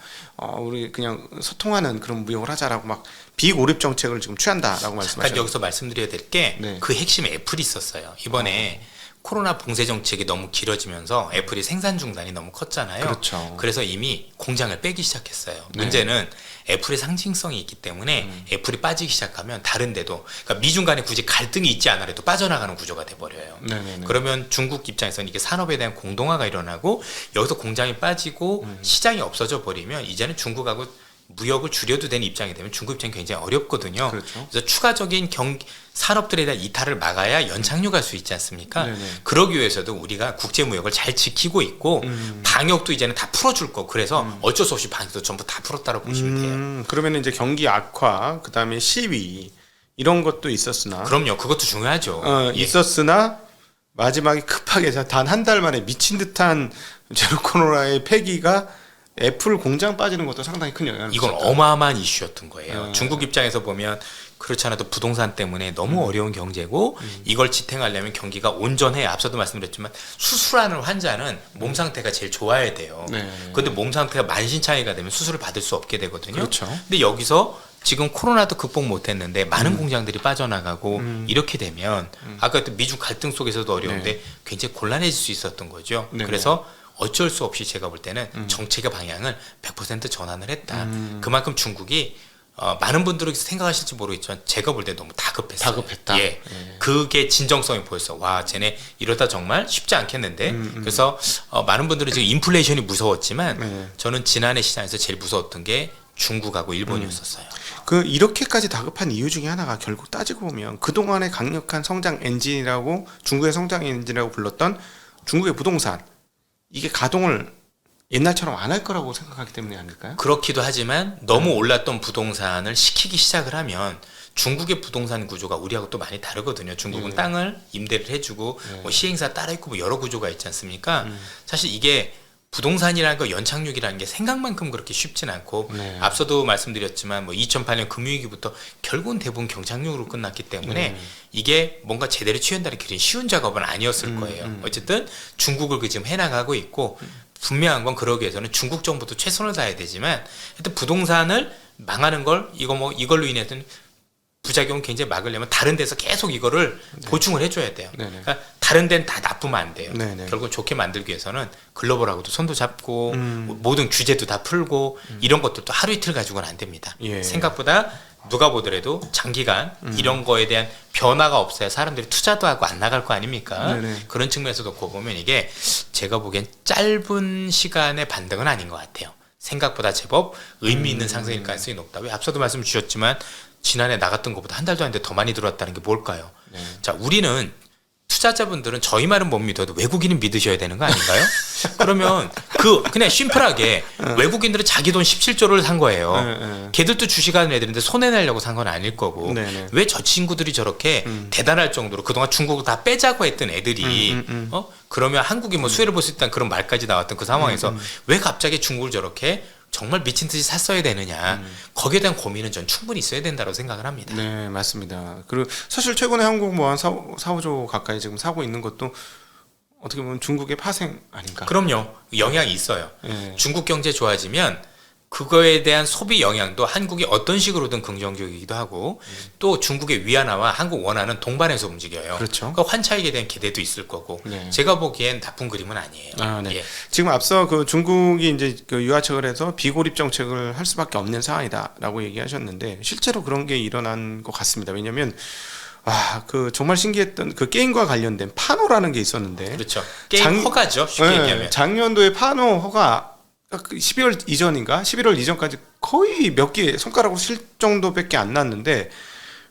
우리 그냥 소통하는 그런 무역을 하자라고 막 비고립 정책을 지금 취한다라고 잠깐 말씀하셨죠. 여기서 말씀드려야 될 게 그 네. 핵심에 애플이 있었어요. 이번에 코로나 봉쇄 정책이 너무 길어지면서 애플이 생산 중단이 너무 컸잖아요. 그렇죠. 그래서 이미 공장을 빼기 시작했어요. 네. 문제는 애플의 상징성이 있기 때문에 애플이 빠지기 시작하면 다른 데도, 그러니까 미중 간에 굳이 갈등이 있지 않아도 빠져나가는 구조가 돼버려요. 네네네. 그러면 중국 입장에서는 이게 산업에 대한 공동화가 일어나고 여기서 공장이 빠지고 시장이 없어져 버리면 이제는 중국하고 무역을 줄여도 되는 입장이 되면 중국 입장이 굉장히 어렵거든요. 그렇죠. 그래서 추가적인 산업들에 대한 이탈을 막아야 연착륙할 수 있지 않습니까? 네네. 그러기 위해서도 우리가 국제 무역을 잘 지키고 있고 방역도 이제는 다 풀어줄 거. 그래서 어쩔 수 없이 방역도 전부 다 풀었다고 보시면 돼요. 그러면 이제 경기 악화, 그다음에 시위 이런 것도 있었으나 그럼요. 그것도 중요하죠. 예. 있었으나 마지막에 급하게 단 한 달 만에 미친 듯한 제로 코로나의 폐기가 애플 공장 빠지는 것도 상당히 큰 영향을 이건 미쳤다. 어마어마한 이슈였던 거예요. 네. 중국 입장에서 보면 그렇지 않아도 부동산 때문에 너무 어려운 경제고 이걸 지탱하려면 경기가 온전해야, 앞서도 말씀드렸지만 수술하는 환자는 몸 상태가 제일 좋아야 돼요. 네. 그런데 몸 상태가 만신창이가 되면 수술을 받을 수 없게 되거든요. 그렇죠. 근데 여기서 지금 코로나도 극복 못했는데 많은 공장들이 빠져나가고 이렇게 되면 아까 또 미중 갈등 속에서도 어려운데 굉장히 곤란해질 수 있었던 거죠. 네네. 그래서 어쩔 수 없이 제가 볼 때는 정책의 방향을 100% 전환을 했다. 그만큼 중국이 많은 분들이 생각하실지 모르겠지만 제가 볼 때 너무 다급했어요. 다급했다. 예. 그게 진정성이 보였어. 와, 쟤네 이러다 정말 쉽지 않겠는데. 그래서 많은 분들은 지금 인플레이션이 무서웠지만 네. 저는 지난해 시장에서 제일 무서웠던 게 중국하고 일본이었었어요. 그 이렇게까지 다급한 이유 중에 하나가 결국 따지고 보면 그동안의 강력한 성장 엔진이라고, 중국의 성장 엔진이라고 불렀던 중국의 부동산, 이게 가동을 옛날처럼 안 할 거라고 생각하기 때문에 아닐까요? 그렇기도 하지만 너무 올랐던 부동산을 식히기 시작을 하면 중국의 부동산 구조가 우리하고 또 많이 다르거든요. 중국은 땅을 임대를 해주고 뭐 시행사 따라 있고 뭐 여러 구조가 있지 않습니까? 사실 이게 부동산이라는 거, 연착륙이라는 게 생각만큼 그렇게 쉽진 않고 네. 앞서도 말씀드렸지만 뭐 2008년 금융위기부터 결국은 대부분 경착륙으로 끝났기 때문에 이게 뭔가 제대로 취한다는 그런 쉬운 작업은 아니었을 거예요. 어쨌든 중국을 그 지금 해나가고 있고 분명한 건 그러기 위해서는 중국 정부도 최선을 다해야 되지만 하여튼 부동산을 망하는 걸 이걸로 인해서는 부작용을 굉장히 막으려면 다른 데서 계속 이거를 보충을 해줘야 돼요. 네네. 그러니까 다른 데는 다 나쁘면 안 돼요. 네네. 결국 좋게 만들기 위해서는 글로벌하고도 손도 잡고 모든 규제도 다 풀고 이런 것들도 하루 이틀 가지고는 안 됩니다. 예. 생각보다 누가 보더라도 장기간 이런 거에 대한 변화가 없어야 사람들이 투자도 하고 안 나갈 거 아닙니까? 네네. 그런 측면에서 놓고 보면 이게 제가 보기엔 짧은 시간의 반등은 아닌 것 같아요. 생각보다 제법 의미 있는 상승일 가능성이 높다. 왜 앞서도 말씀 주셨지만 지난해 나갔던 것보다 한 달도 안 돼 더 많이 들어왔다는 게 뭘까요? 네. 자, 우리는 투자자분들은 저희 말은 못 믿어도 외국인은 믿으셔야 되는 거 아닌가요? 그러면 그냥 심플하게 외국인들은 자기 돈 17조를 산 거예요. 걔들도 주식하는 애들인데 손해 내려고 산 건 아닐 거고 왜 저 친구들이 저렇게 대단할 정도로 그동안 중국을 다 빼자고 했던 애들이 그러면 한국이 뭐 수혜를 볼 수 있다는 그런 말까지 나왔던 그 상황에서 왜 갑자기 중국을 저렇게 정말 미친 듯이 샀어야 되느냐 거기에 대한 고민은 전 충분히 있어야 된다고 생각을 합니다. 네, 맞습니다. 그리고 사실 최근에 한국 뭐 한 4, 5조 가까이 지금 사고 있는 것도 어떻게 보면 중국의 파생 아닌가? 그럼요. 영향이 있어요. 네. 중국 경제 좋아지면 그거에 대한 소비 영향도 한국이 어떤 식으로든 긍정적이기도 하고 또 중국의 위안화와 한국 원화는 동반해서 움직여요. 그렇죠. 그러니까 환차익에 대한 기대도 있을 거고 네. 제가 보기엔 나쁜 그림은 아니에요. 아, 네. 예. 지금 앞서 그 중국이 이제 그 유화책을 해서 비고립 정책을 할 수밖에 없는 상황이다라고 얘기하셨는데 실제로 그런 게 일어난 것 같습니다. 왜냐하면 그 정말 신기했던 그 게임과 관련된 파노라는 게 있었는데 그렇죠. 게임 허가죠. 쉽게 얘기하면. 작년도에 파노 허가 12월 이전인가 11월 이전까지 거의 몇 개 손가락으로 실 정도밖에 안 났는데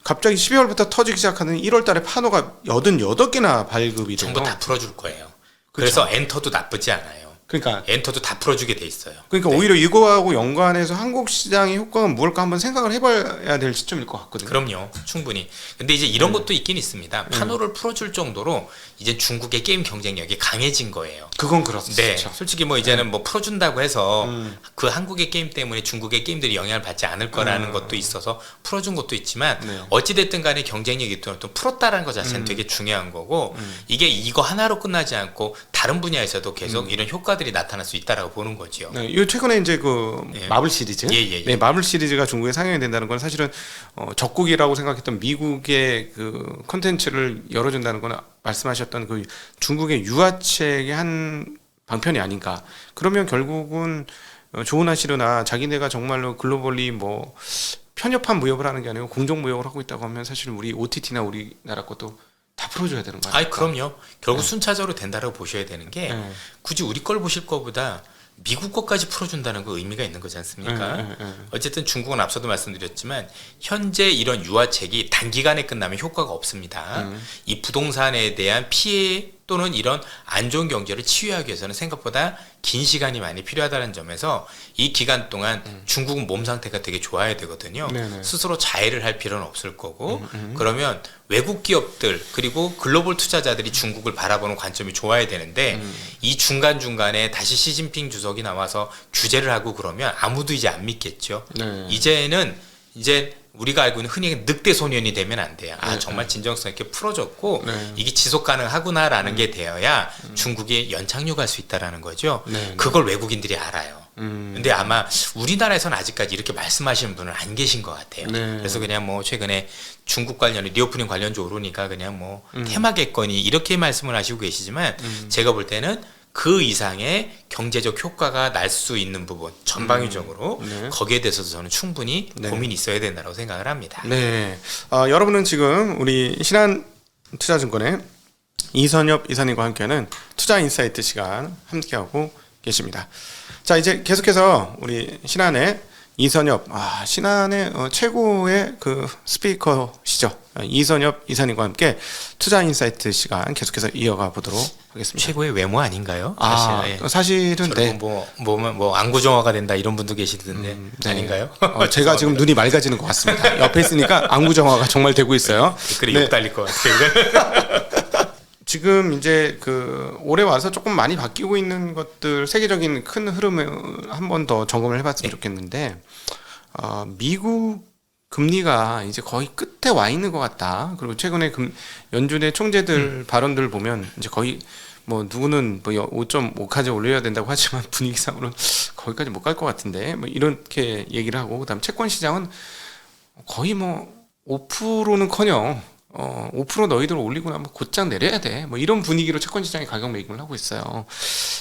갑자기 12월부터 터지기 시작하는 1월달에 파노가 88개나 발급이 돼요. 전부 다 풀어줄 거예요. 그렇죠. 그래서 엔터도 나쁘지 않아요. 그러니까 엔터도 다 풀어주게 돼 있어요. 그러니까 네. 오히려 이거하고 연관해서 한국 시장의 효과가 무엇일까 한번 생각을 해봐야 될 시점일 것 같거든요. 그럼요, 충분히. 근데 이제 이런 것도 있긴 있습니다. 파노를 풀어줄 정도로 이제 중국의 게임 경쟁력이 강해진 거예요. 그건 그렇습니다. 네, 솔직히 뭐 이제는 뭐 풀어준다고 해서 그 한국의 게임 때문에 중국의 게임들이 영향을 받지 않을 거라는 것도 있어서 풀어준 것도 있지만 네. 어찌됐든 간에 경쟁력이 있더라도 또 풀었다라는 것 자체는 되게 중요한 거고 이게 이거 하나로 끝나지 않고 다른 분야에서도 계속 이런 효과들이 나타날 수 있다라고 보는 거죠. 네, 이 최근에 이제 그 예. 마블 시리즈, 예. 네, 마블 시리즈가 중국에 상영이 된다는 건 사실은 적국이라고 생각했던 미국의 그 콘텐츠를 열어준다는 건 말씀하셨던 그 중국의 유화책의 한 방편이 아닌가. 그러면 결국은 좋으나 싫으나 자기네가 정말로 글로벌리 뭐 편협한 무역을 하는 게 아니고 공정 무역을 하고 있다고 하면 사실 우리 OTT나 우리나라 것도 다 풀어줘야 되는 거 아니에요? 아니 그럼요. 결국 순차적으로 된다라고 보셔야 되는 게 네. 굳이 우리 걸 보실 거보다 미국 것까지 풀어준다는 거 의미가 있는 거지 않습니까? 어쨌든 중국은 앞서도 말씀드렸지만 현재 이런 유화책이 단기간에 끝나면 효과가 없습니다. 이 부동산에 대한 피해 또는 이런 안 좋은 경제를 치유하기 위해서는 생각보다 긴 시간이 많이 필요하다는 점에서 이 기간 동안 중국은 몸 상태가 되게 좋아야 되거든요. 네네. 스스로 자해를 할 필요는 없을 거고 그러면 외국 기업들 그리고 글로벌 투자자들이 중국을 바라보는 관점이 좋아야 되는데 이 중간중간에 다시 시진핑 주석이 나와서 규제를 하고 그러면 아무도 이제 안 믿겠죠. 네. 이제 우리가 알고 있는 흔히 늑대 소년이 되면 안 돼요. 정말 진정성 있게 풀어줬고 네. 이게 지속 가능하구나라는 게 되어야 중국이 연착륙할 수 있다라는 거죠. 네. 그걸 외국인들이 알아요. 근데 아마 우리나라에서는 아직까지 이렇게 말씀하시는 분은 안 계신 것 같아요. 네. 그래서 그냥 뭐 최근에 중국 관련해 리오프닝 관련주 오르니까 그냥 뭐 테마겠거니 이렇게 말씀을 하시고 계시지만 제가 볼 때는 그 이상의 경제적 효과가 날 수 있는 부분 전방위적으로 네. 거기에 대해서도 저는 충분히 네. 고민이 있어야 된다고 생각을 합니다. 네. 여러분은 지금 우리 신한투자증권의 이선엽 이사님과 함께하는 투자인사이트 시간 함께하고 계십니다. 자, 이제 계속해서 우리 신한의 이선엽, 신한의 최고의 그 스피커시죠. 이선엽 이사님과 함께 투자인사이트 시간 계속해서 이어가 보도록 하겠습니다. 최고의 외모 아닌가요? 사실은 네. 뭐 안구정화가 된다 이런 분도 계시던데 네. 아닌가요? 제가 지금 눈이 맑아지는 것 같습니다. 옆에 있으니까 안구정화가 정말 되고 있어요. 댓글이 네. 욕 달릴 것 같아요. 지금 이제 그 올해 와서 조금 많이 바뀌고 있는 것들 세계적인 큰 흐름을 한 번 더 점검을 해봤으면 좋겠는데 미국 금리가 이제 거의 끝에 와 있는 것 같다. 그리고 최근에 연준의 총재들 발언들 보면 이제 거의 뭐 누구는 뭐 5.5까지 올려야 된다고 하지만 분위기상으로는 거기까지 못 갈 것 같은데 뭐 이렇게 얘기를 하고 그다음 채권 시장은 거의 뭐 5%는커녕 5% 너희들 올리고 나면 곧장 내려야 돼. 뭐 이런 분위기로 채권 시장이 가격 매김을 하고 있어요.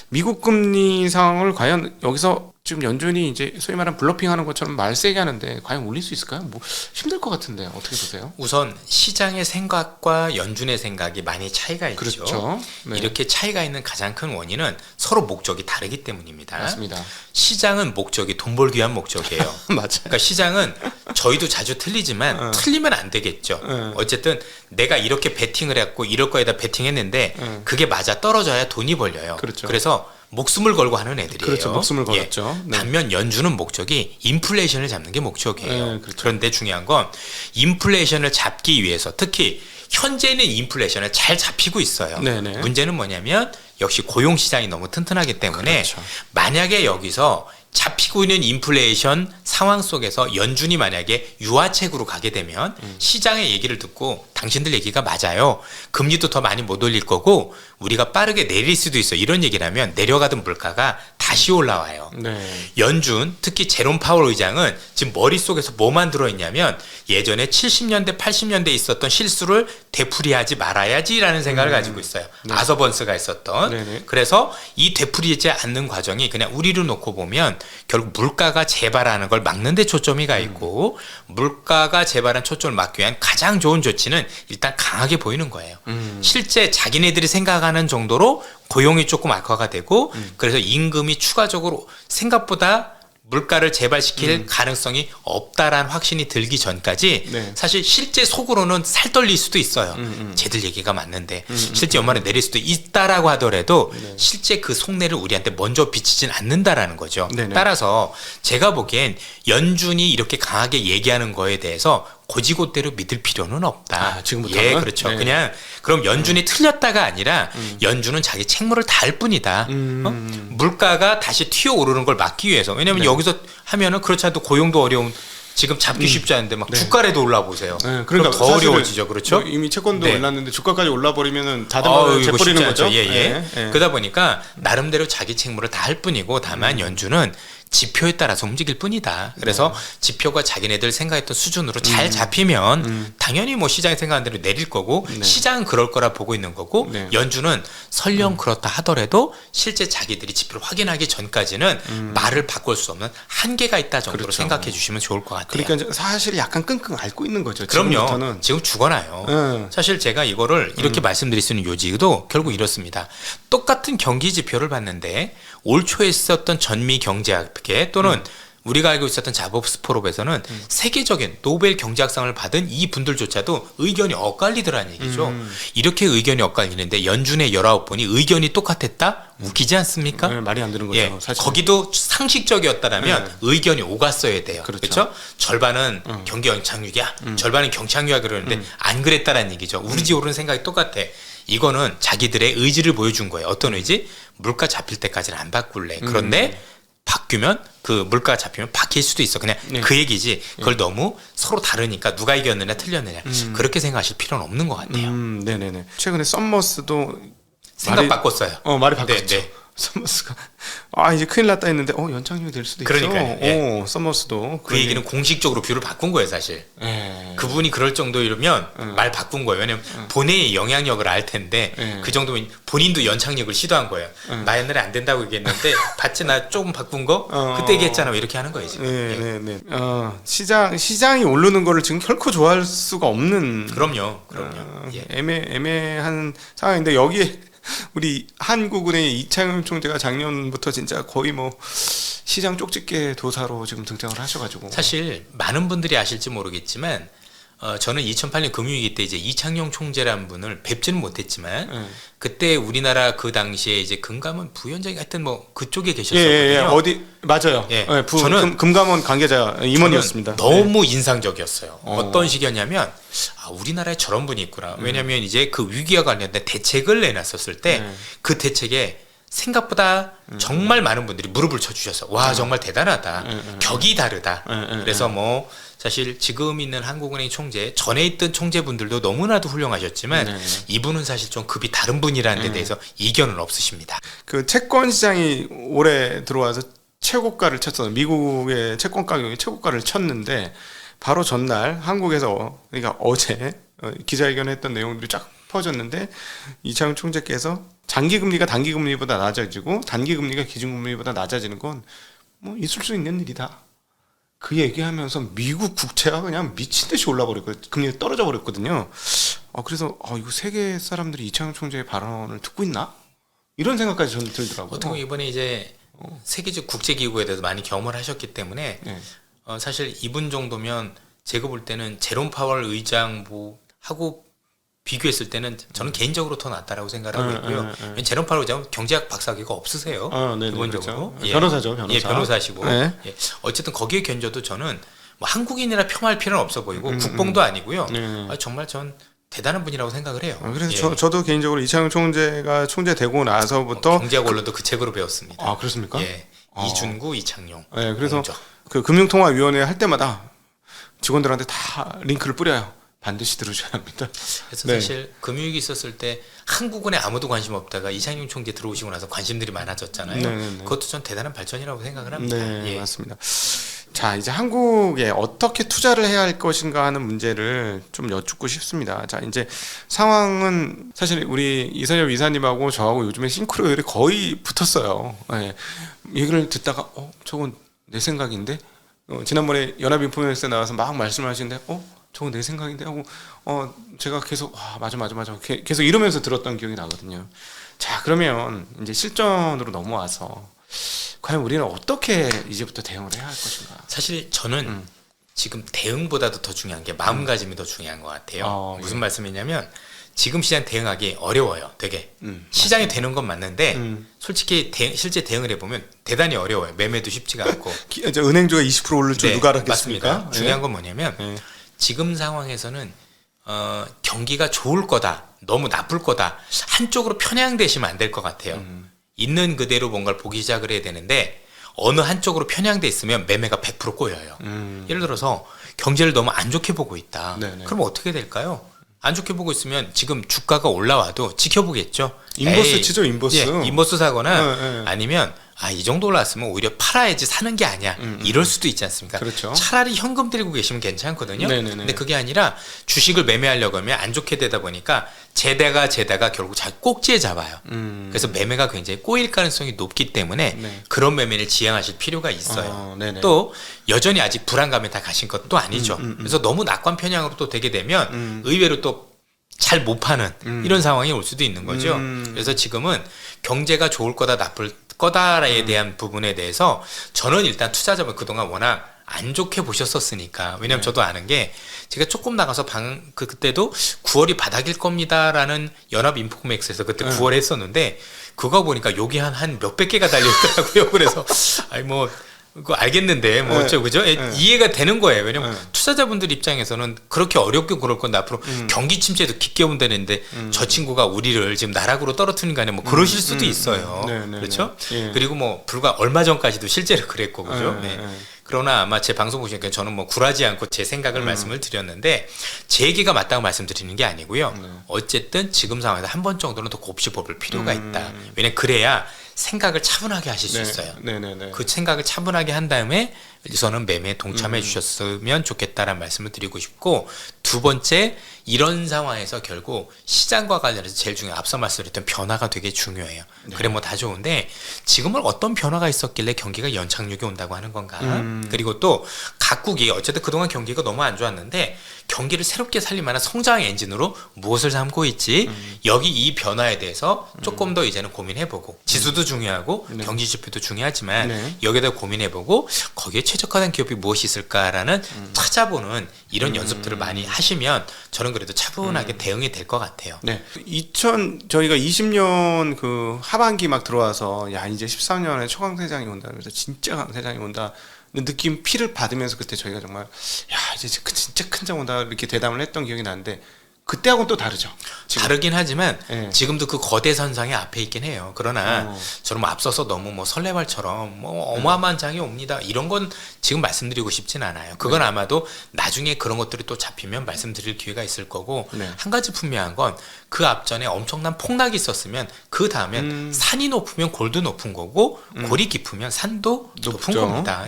미국 금리 상황을 과연 여기서 지금 연준이 이제 소위 말하는 블러핑하는 것처럼 말 세게 하는데 과연 올릴 수 있을까요? 뭐 힘들 것 같은데 어떻게 보세요? 우선 시장의 생각과 연준의 생각이 많이 차이가 있죠. 그렇죠. 네. 이렇게 차이가 있는 가장 큰 원인은 서로 목적이 다르기 때문입니다. 맞습니다. 시장은 목적이 돈 벌기 위한 목적이에요. 맞아요. 그러니까 시장은 저희도 자주 틀리지만 틀리면 안 되겠죠. 어쨌든 내가 이렇게 베팅을 했고 이럴 거에다 베팅했는데 그게 맞아 떨어져야 돈이 벌려요. 그렇죠. 그래서 목숨을 걸고 하는 애들이에요. 그렇죠. 목숨을 걸었죠. 네. 반면 연준은 목적이 인플레이션을 잡는 게 목적이에요. 네, 그렇죠. 그런데 중요한 건 인플레이션을 잡기 위해서 특히 현재는 인플레이션을 잘 잡히고 있어요. 네네. 문제는 뭐냐면 역시 고용 시장이 너무 튼튼하기 때문에 그렇죠. 만약에 여기서 잡히고 있는 인플레이션 상황 속에서 연준이 만약에 유화책으로 가게 되면 시장의 얘기를 듣고 당신들 얘기가 맞아요. 금리도 더 많이 못 올릴 거고 우리가 빠르게 내릴 수도 있어. 이런 얘기를 하면 내려가던 물가가 다시 올라와요. 네. 연준 특히 제롬 파월 의장은 지금 머릿속에서 뭐만 들어있냐면 예전에 70년대 80년대에 있었던 실수를 되풀이하지 말아야지라는 생각을 가지고 있어요. 네. 아서번스가 있었던. 네네. 그래서 이 되풀이하지 않는 과정이 그냥 우리로 놓고 보면 결국 물가가 재발하는 걸 막는 데 초점이 가 있고 물가가 재발한 초점을 막기 위한 가장 좋은 조치는 일단 강하게 보이는 거예요. 실제 자기네들이 생각하는 정도로 고용이 조금 악화가 되고 그래서 임금이 추가적으로 생각보다 물가를 재발시킬 가능성이 없다라는 확신이 들기 전까지 네. 사실 실제 속으로는 살 떨릴 수도 있어요. 쟤들 얘기가 맞는데 실제 연말에 내릴 수도 있다라고 하더라도 실제 그 속내를 우리한테 먼저 비치진 않는다라는 거죠. 네네. 따라서 제가 보기엔 연준이 이렇게 강하게 얘기하는 거에 대해서 고지고대로 믿을 필요는 없다. 아, 지금부터는? 예, 그렇죠. 네. 그냥 그럼 연준이 틀렸다가 아니라 연준은 자기 책무를 다할 뿐이다. 물가가 다시 튀어오르는 걸 막기 위해서. 왜냐하면 네. 여기서 하면은 그렇지 않아도 고용도 어려운 지금 잡기 쉽지 않은데 막 네. 주가라도 올라 보세요. 네, 그럼 더 사실은 어려워지죠, 그렇죠? 뭐 이미 채권도 네. 올랐는데 주가까지 올라버리면은 이거 자동으로 쉽지 재버리는 않죠. 거죠. 예, 예. 네, 네. 그러다 보니까 나름대로 자기 책무를 다 할 뿐이고 다만 연준은 지표에 따라서 움직일 뿐이다. 그래서 지표가 자기네들 생각했던 수준으로 잘 잡히면 당연히 뭐 시장이 생각한 대로 내릴 거고 시장은 그럴 거라 보고 있는 거고 네. 연준은 설령 그렇다 하더라도 실제 자기들이 지표를 확인하기 전까지는 말을 바꿀 수 없는 한계가 있다 정도로 그렇죠. 생각해 주시면 좋을 것 같아요. 그러니까 사실 약간 끙끙 앓고 있는 거죠. 그럼요. 지금부터는. 지금 죽어나요. 네. 사실 제가 이거를 이렇게 말씀드릴 수 있는 요지도 결국 이렇습니다. 똑같은 경기 지표를 봤는데 올 초에 있었던 전미 경제학계 또는 우리가 알고 있었던 자보스 포럼에서는 세계적인 노벨 경제학상을 받은 이 분들조차도 의견이 엇갈리더라는 얘기죠. 이렇게 의견이 엇갈리는데 연준의 19분이 의견이 똑같았다? 웃기지 않습니까? 네, 말이 안 되는 거죠. 예, 사실. 거기도 상식적이었다라면 네. 의견이 오갔어야 돼요. 그렇죠. 그렇죠? 절반은 경기 영착륙이야, 절반은 경착륙이야 그러는데 안 그랬다라는 얘기죠. 우리 집 오르는 생각이 똑같아. 이거는 자기들의 의지를 보여준 거예요. 어떤 의지? 물가 잡힐 때까지는 안 바꿀래. 그런데 바뀌면 그 물가가 잡히면 바뀔 수도 있어. 그냥 네. 그 얘기지. 그걸 너무 서로 다르니까 누가 이겼느냐 틀렸느냐 그렇게 생각하실 필요는 없는 것 같아요. 네네네. 최근에 썸머스도 생각 말이- 바꿨어요. 말이 바뀌었죠. 네, 네. 썸머스가 이제 큰일 났다 했는데 연착륙이 될 수도 그러니까요. 있죠. 예. 썸머스도 그 얘기는 공식적으로 뷰를 바꾼 거예요, 사실. 예. 그분이 그럴 정도이면 말 바꾼 거예요. 왜냐면 본인의 영향력을 알 텐데 그 정도면 본인도 연착륙을 시도한 거예요. 나 옛날에 안 된다고 얘기했는데 봤지 나 조금 바꾼 거 그때 얘기했잖아. 이렇게 하는 거예요 지금. 예. 네네네. 시장이 오르는 거를 지금 결코 좋아할 수가 없는 그럼요. 예. 애매한 상황인데 여기에 우리 한국은행의 이창용 총재가 작년부터 진짜 거의 뭐 시장 쪽집게 도사로 지금 등장을 하셔가지고 사실 많은 분들이 아실지 모르겠지만 저는 2008년 금융위기 때 이제 이창용 총재라는 분을 뵙지는 못했지만 그때 우리나라 그 당시에 이제 금감원 부위원장이 하여튼 뭐 그쪽에 계셨었거든요. 예, 어디 맞아요. 예. 저는 금감원 관계자 임원이었습니다. 너무 인상적이었어요. 어떤 식이었냐면 우리나라에 저런 분이 있구나. 왜냐하면 이제 그 위기와 관련된 대책을 내놨었을 때 그 대책에 생각보다 정말 많은 분들이 무릎을 쳐주셔서 와 정말 대단하다. 격이 다르다. 그래서 뭐 사실 지금 있는 한국은행 총재 전에 있던 총재분들도 너무나도 훌륭하셨지만 이분은 사실 좀 급이 다른 분이라는 데 대해서 이견은 없으십니다. 그 채권 시장이 올해 들어와서 최고가를 쳤어요. 미국의 채권 가격이 최고가를 쳤는데 바로 전날 한국에서 그러니까 어제 기자회견했던 내용들이 쫙 퍼졌는데 이창용 총재께서 장기금리가 단기금리보다 낮아지고 단기금리가 기준금리보다 낮아지는 건 뭐 있을 수 있는 일이다. 그 얘기하면서 미국 국채가 그냥 미친 듯이 올라버렸고 금리가 떨어져 버렸거든요. 그래서 이거 세계 사람들이 이창용 총재의 발언을 듣고 있나? 이런 생각까지 저는 들더라고요. 어떻게 보면 이번에 이제 세계적 국제기구에 대해서 많이 경험을 하셨기 때문에 네. 사실 이분 정도면 제가 볼 때는 제롬 파월 의장 하고 비교했을 때는 저는 개인적으로 더 낫다라고 생각하고 있고요. 제롬 파월 의장은 경제학 박사학위가 없으세요. 네네, 기본적으로. 그렇죠. 변호사죠, 변호사. 예, 변호사시고. 네. 예. 어쨌든 거기에 견뎌도 저는 뭐 한국인이라 폄하할 필요는 없어 보이고 국뽕도 아니고요. 정말 전 대단한 분이라고 생각을 해요. 그래서 예. 저도 개인적으로 이창용 총재가 총재 되고 나서부터 경제학 원론도 그 책으로 배웠습니다. 그렇습니까? 예. 이준구, 이창용. 네, 그래서 공적. 그 금융통화위원회 할 때마다 직원들한테 다 링크를 뿌려요. 반드시 들으셔야 합니다. 그래서 네. 사실 금융위기 있었을 때 한국은에 아무도 관심 없다가 이창용 총재 들어오시고 나서 관심들이 많아졌잖아요. 네네네. 그것도 전 대단한 발전이라고 생각을 합니다. 네, 예. 맞습니다. 자, 이제 한국에 어떻게 투자를 해야 할 것인가 하는 문제를 좀 여쭙고 싶습니다. 자, 이제 상황은 사실 우리 이선엽 이사님하고 저하고 요즘에 싱크로율이 거의 붙었어요. 네. 얘기를 듣다가 저건 내 생각인데 지난번에 연합인포메이스에 나와서 막 말씀하시는데 저건 내 생각인데 하고 제가 계속 맞아 계속 이러면서 들었던 기억이 나거든요. 자, 그러면 이제 실전으로 넘어와서 과연 우리는 어떻게 이제부터 대응을 해야 할 것인가? 사실 저는 지금 대응보다도 더 중요한 게 마음가짐이 더 중요한 것 같아요. 무슨 말씀이냐면 지금 시장 대응하기 어려워요. 되게 시장이 되는 건 맞는데 솔직히 실제 대응을 해보면 대단히 어려워요. 매매도 쉽지가 않고. 은행주가 20% 오를 줄 누가 알았겠습니까? 맞습니다. 중요한 건 뭐냐면 지금 상황에서는 경기가 좋을 거다, 너무 나쁠 거다 한쪽으로 편향되시면 안 될 것 같아요. 있는 그대로 뭔가를 보기 시작을 해야 되는데 어느 한쪽으로 편향돼 있으면 매매가 100% 꼬여요. 예를 들어서 경제를 너무 안 좋게 보고 있다. 네네. 그럼 어떻게 될까요? 안 좋게 보고 있으면 지금 주가가 올라와도 지켜보겠죠. 인버스 치죠, 인버스. 예, 인버스 사거나 네. 아니면 이 정도 올랐으면 오히려 팔아야지 사는 게 아니야. 이럴 수도 있지 않습니까? 그렇죠. 차라리 현금 들고 계시면 괜찮거든요. 네네네. 근데 그게 아니라 주식을 매매하려고 하면 안 좋게 되다 보니까 재다가 결국 자기 꼭지에 잡아요. 그래서 매매가 굉장히 꼬일 가능성이 높기 때문에 네. 그런 매매를 지양하실 필요가 있어요. 네네. 또 여전히 아직 불안감에 다 가신 것도 아니죠. 그래서 너무 낙관 편향으로 또 되게 되면 의외로 또 잘 못 파는 이런 상황이 올 수도 있는 거죠. 그래서 지금은 경제가 좋을 거다 나쁠 거다에 대한 부분에 대해서 저는 일단 투자자분 그동안 워낙 안 좋게 보셨었으니까. 왜냐면 저도 아는 게 제가 조금 나가서 그때도 9월이 바닥일 겁니다라는 연합인포맥스에서 그때 9월에 했었는데 그거 보니까 여기 한 몇백 개가 달려있더라고요. 그래서 그거 알겠는데 그죠? 이해가 되는 거예요. 왜냐면 투자자분들 입장에서는 그렇게 어렵게 그럴 건데 앞으로 경기 침체도 깊게 온다는데 저 친구가 우리를 지금 나락으로 떨어뜨리는 거 아니야? 그러실 수도 있어요. 그렇죠? 예. 그리고 불과 얼마 전까지도 실제로 그랬고 그죠? 그러나 아마 제 방송 보시니까 저는 굴하지 않고 제 생각을 말씀을 드렸는데 제 얘기가 맞다고 말씀드리는 게 아니고요. 어쨌든 지금 상황에서 한 번 정도는 더 곱씹어 볼 필요가 있다. 왜냐면 그래야 생각을 차분하게 하실 수 있어요. 네네네. 그 생각을 차분하게 한 다음에 저는 매매에 동참해 주셨으면 좋겠다라는 말씀을 드리고 싶고, 두 번째, 이런 상황에서 결국 시장과 관련해서 제일 중요한 앞서 말씀드렸던 변화가 되게 중요해요. 그래 다 좋은데 지금은 어떤 변화가 있었길래 경기가 연착륙이 온다고 하는 건가. 그리고 또 각국이 어쨌든 그동안 경기가 너무 안 좋았는데 경기를 새롭게 살릴 만한 성장의 엔진으로 무엇을 삼고 있지. 여기 이 변화에 대해서 조금 더 이제는 고민해보고, 지수도 중요하고 경기 지표도 중요하지만 여기다 고민해보고 거기에 최적화된 기업이 무엇이 있을까라는 찾아보는 이런 연습들을 많이 하시면 저는 그래도 차분하게 대응이 될 것 같아요. 네. 저희가 20년 그 하반기 막 들어와서 이제 13년에 초강세장이 온다. 그래서 진짜 강세장이 온다. 느낌 피를 받으면서 그때 저희가 정말 이제 진짜 큰 장 온다 이렇게 대담을 했던 기억이 나는데 그때하고는 또 다르죠. 지금. 다르긴 하지만 지금도 그 거대 선상에 앞에 있긴 해요. 그러나 저는 앞서서 너무 설레발처럼 어마어마한 장이 옵니다, 이런 건 지금 말씀드리고 싶진 않아요. 그건 아마도 나중에 그런 것들이 또 잡히면 말씀드릴 기회가 있을 거고, 한 가지 분명한 건 그 앞전에 엄청난 폭락이 있었으면 그 다음엔 산이 높으면 골도 높은 거고 골이 깊으면 산도 높은 겁니다.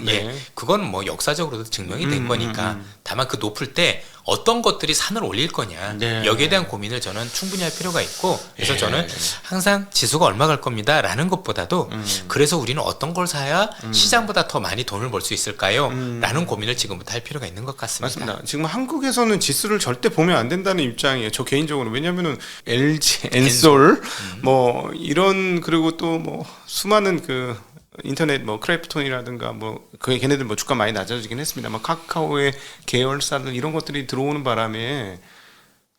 그건 역사적으로도 증명이 된 거니까. 다만 그 높을 때 어떤 것들이 산을 올릴 거냐 네. 여기에 대한 고민을 저는 충분히 할 필요가 있고 그래서 예. 저는 항상 지수가 얼마 갈 겁니다라는 것보다도 그래서 우리는 어떤 걸 사야 시장보다 더 많이 돈을 벌 수 있을까요? 라는 고민을 지금부터 할 필요가 있는 것 같습니다. 맞습니다. 지금 한국에서는 지수를 절대 보면 안 된다는 입장이에요. 저 개인적으로. 왜냐면은 LG, 엔솔 뭐 이런 그리고 또 뭐 수많은 그 인터넷 뭐 크래프톤이라든가 뭐 걔네들 뭐 주가 많이 낮아지긴 했습니다만 카카오의 계열사들 이런 것들이 들어오는 바람에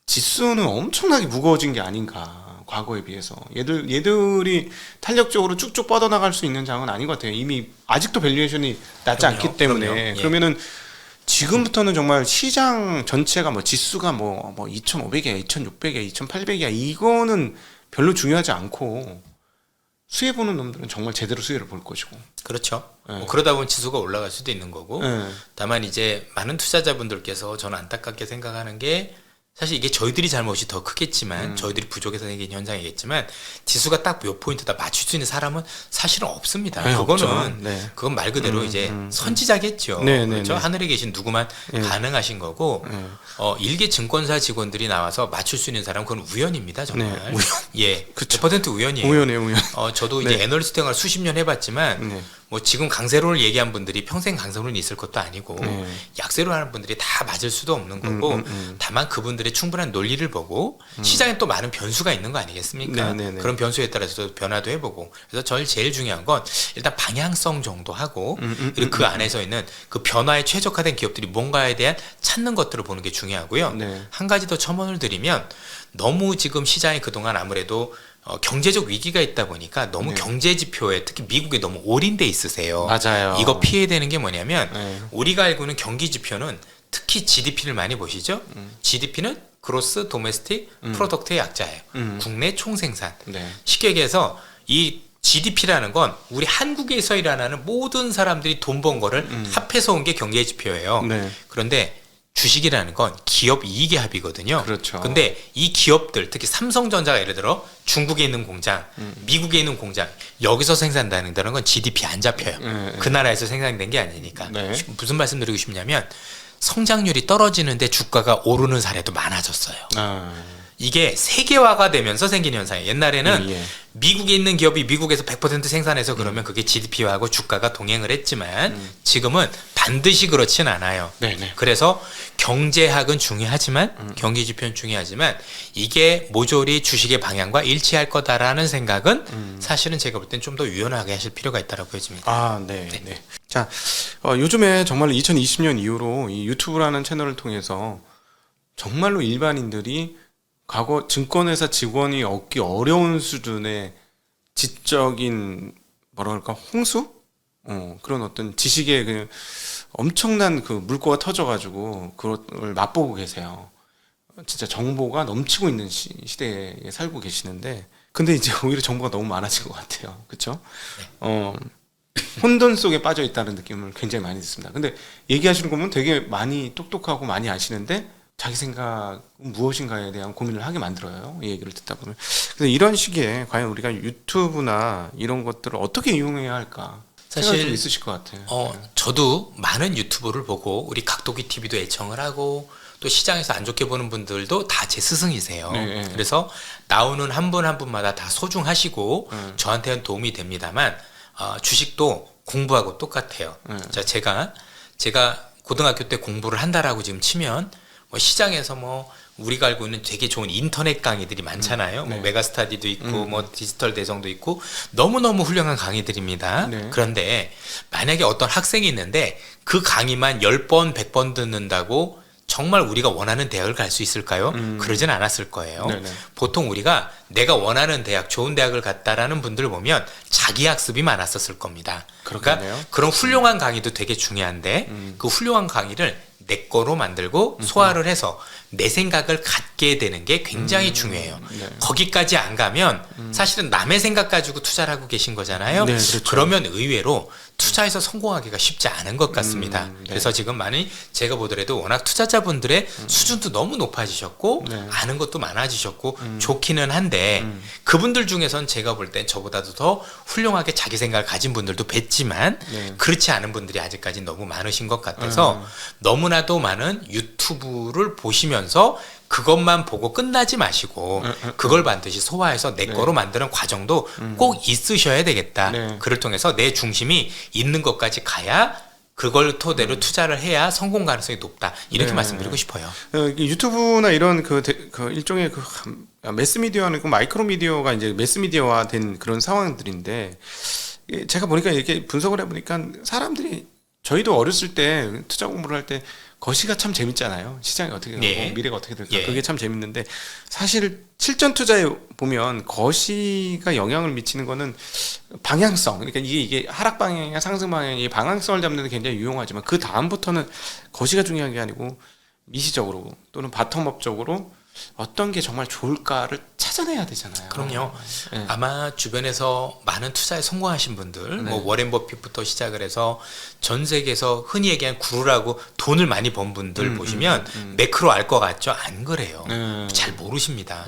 지수는 엄청나게 무거워진 게 아닌가 과거에 비해서 얘들이 탄력적으로 쭉쭉 뻗어나갈 수 있는 장은 아닌 것 같아요. 이미 아직도 밸류에이션이 낮지 그럼요, 않기 때문에 그럼요. 예. 그러면은 지금부터는 정말 시장 전체가 뭐 지수가 뭐 2,500이야, 2,600이야, 2,800이야 이거는 별로 중요하지 않고 수혜 보는 놈들은 정말 제대로 수혜를 볼 것이고. 그렇죠. 네. 뭐 그러다 보면 지수가 올라갈 수도 있는 거고 네. 다만 이제 많은 투자자분들께서 저는 안타깝게 생각하는 게 사실 이게 저희들이 잘못이 더 크겠지만 저희들이 부족해서 생긴 현상이겠지만 지수가 딱 몇 포인트 다 맞출 수 있는 사람은 사실은 없습니다. 네, 그거는 없죠. 네. 그건 말 그대로 이제 선지자겠죠. 네, 네, 그렇죠. 네. 하늘에 계신 누구만 가능하신 거고 일개 증권사 직원들이 나와서 맞출 수 있는 사람은 그건 우연입니다. 정말. 네, 우연. 예, 그쵸. 100% 우연이에요. 우연해요, 우연. 저도 이제 네. 애널리스트 생활 수십 년 해봤지만 네. 뭐 지금 강세론을 얘기한 분들이 평생 강세론이 있을 것도 아니고 네. 약세론 하는 분들이 다 맞을 수도 없는 거고 다만 그분들의 충분한 논리를 보고 시장에 또 많은 변수가 있는 거 아니겠습니까? 네, 네, 네. 그런 변수에 따라서 변화도 해보고 그래서 저희 제일 중요한 건 일단 방향성 정도 하고 그리고 그 안에서 있는 그 변화에 최적화된 기업들이 뭔가에 대한 찾는 것들을 보는 게 중요하고요. 네. 한 가지 더 첨언을 드리면 너무 지금 시장이 그동안 아무래도 경제적 위기가 있다 보니까 너무 네. 경제 지표에 특히 미국에 너무 올인돼 있으세요. 맞아요. 이거 피해야 되는 게 뭐냐면 네. 우리가 알고 있는 경기 지표는 특히 GDP를 많이 보시죠. GDP는 그로스 도메스틱 프로덕트의 약자예요. 국내 총생산. 네. 쉽게 얘기해서 이 GDP라는 건 우리 한국에서 일하는 모든 사람들이 돈 번 거를 합해서 온 게 경제 지표예요. 네. 그런데 주식이라는 건 기업 이익의 합이거든요. 그렇죠. 근데 이 기업들, 특히 삼성전자가 예를 들어 중국에 있는 공장, 미국에 있는 공장, 여기서 생산한다는 건 GDP 안 잡혀요. 그 나라에서 생산된 게 아니니까. 네. 무슨 말씀 드리고 싶냐면 성장률이 떨어지는데 주가가 오르는 사례도 많아졌어요. 아. 이게 세계화가 되면서 생긴 현상이에요. 옛날에는 예. 미국에 있는 기업이 미국에서 100% 생산해서 그러면 그게 GDP화하고 주가가 동행을 했지만 지금은 반드시 그렇진 않아요. 네네. 그래서 경제학은 중요하지만 경기지표는 중요하지만 이게 모조리 주식의 방향과 일치할 거다라는 생각은 사실은 제가 볼 땐 좀 더 유연하게 하실 필요가 있다고 보여집니다. 아, 네, 네. 자, 요즘에 정말 2020년 이후로 이 유튜브라는 채널을 통해서 정말로 일반인들이 과거 증권회사 직원이 얻기 어려운 수준의 지적인 뭐라 그럴까 홍수? 그런 어떤 지식의 그 엄청난 그 물꼬가 터져가지고 그걸 맛보고 계세요. 진짜 정보가 넘치고 있는 시대에 살고 계시는데, 근데 이제 오히려 정보가 너무 많아진 것 같아요. 그렇죠? 혼돈 속에 빠져 있다는 느낌을 굉장히 많이 듣습니다. 근데 얘기하시는 거 보면 되게 많이 똑똑하고 많이 아시는데 자기 생각은 무엇인가에 대한 고민을 하게 만들어요. 이 얘기를 듣다 보면. 그래서 이런 시기에 과연 우리가 유튜브나 이런 것들을 어떻게 이용해야 할까? 생각이 좀 사실 있으실 것 같아요. 저도 많은 유튜브를 보고 우리 각도기 TV도 애청을 하고 또 시장에서 안 좋게 보는 분들도 다 제 스승이세요. 네. 그래서 나오는 한 분 한 분마다 다 소중하시고 저한테는 도움이 됩니다만 주식도 공부하고 똑같아요. 자, 제가 고등학교 때 공부를 한다라고 지금 치면 뭐 시장에서 뭐 우리가 알고 있는 되게 좋은 인터넷 강의들이 많잖아요. 네. 뭐 메가스타디도 있고 뭐 디지털 대성도 있고 너무너무 훌륭한 강의들입니다. 네. 그런데 만약에 어떤 학생이 있는데 그 강의만 10번, 100번 듣는다고 정말 우리가 원하는 대학을 갈 수 있을까요? 그러진 않았을 거예요. 네네. 보통 우리가 내가 원하는 대학, 좋은 대학을 갔다라는 분들을 보면 자기 학습이 많았었을 겁니다. 그렇겠네요. 그러니까 그런 훌륭한 강의도 되게 중요한데 그 훌륭한 강의를 내 거로 만들고 소화를 해서 내 생각을 갖게 되는 게 굉장히 중요해요. 네. 거기까지 안 가면 사실은 남의 생각 가지고 투자를 하고 계신 거잖아요. 네, 그렇죠. 그러면 의외로 투자해서 성공하기가 쉽지 않은 것 같습니다. 네. 그래서 지금 많이 제가 보더라도 워낙 투자자분들의 수준도 너무 높아지셨고 네. 아는 것도 많아지셨고 좋기는 한데 그분들 중에선 제가 볼 땐 저보다도 더 훌륭하게 자기 생각을 가진 분들도 뵀지만 네. 그렇지 않은 분들이 아직까지 너무 많으신 것 같아서 너무나도 많은 유튜브를 보시면서 그것만 보고 끝나지 마시고 그걸 반드시 소화해서 내 거로 만드는 과정도 꼭 있으셔야 되겠다. 네. 그를 통해서 내 중심이 있는 것까지 가야 그걸 토대로 투자를 해야 성공 가능성이 높다. 이렇게 네. 말씀드리고 싶어요. 유튜브나 이런 그 일종의 그 매스 미디어는 그 마이크로 미디어가 이제 매스 미디어화된 그런 상황들인데 제가 보니까 이렇게 분석을 해보니까 사람들이 저희도 어렸을 때 투자 공부를 할 때 거시가 참 재밌잖아요. 시장이 어떻게 되고 예. 미래가 어떻게 될까 예. 그게 참 재밌는데 사실 실전 투자에 보면 거시가 영향을 미치는 거는 방향성 그러니까 이게 하락 방향이냐 상승 방향이 방향성을 잡는 데 굉장히 유용하지만 그 다음부터는 거시가 중요한 게 아니고 미시적으로 또는 바텀업적으로 어떤 게 정말 좋을까를 찾아내야 되잖아요. 그럼요. 네. 아마 주변에서 많은 투자에 성공하신 분들, 뭐 워렌 버핏부터 시작을 해서 전 세계에서 흔히 얘기하는 구루라고 돈을 많이 번 분들 보시면 매크로 알 것 같죠? 안 그래요. 잘 모르십니다.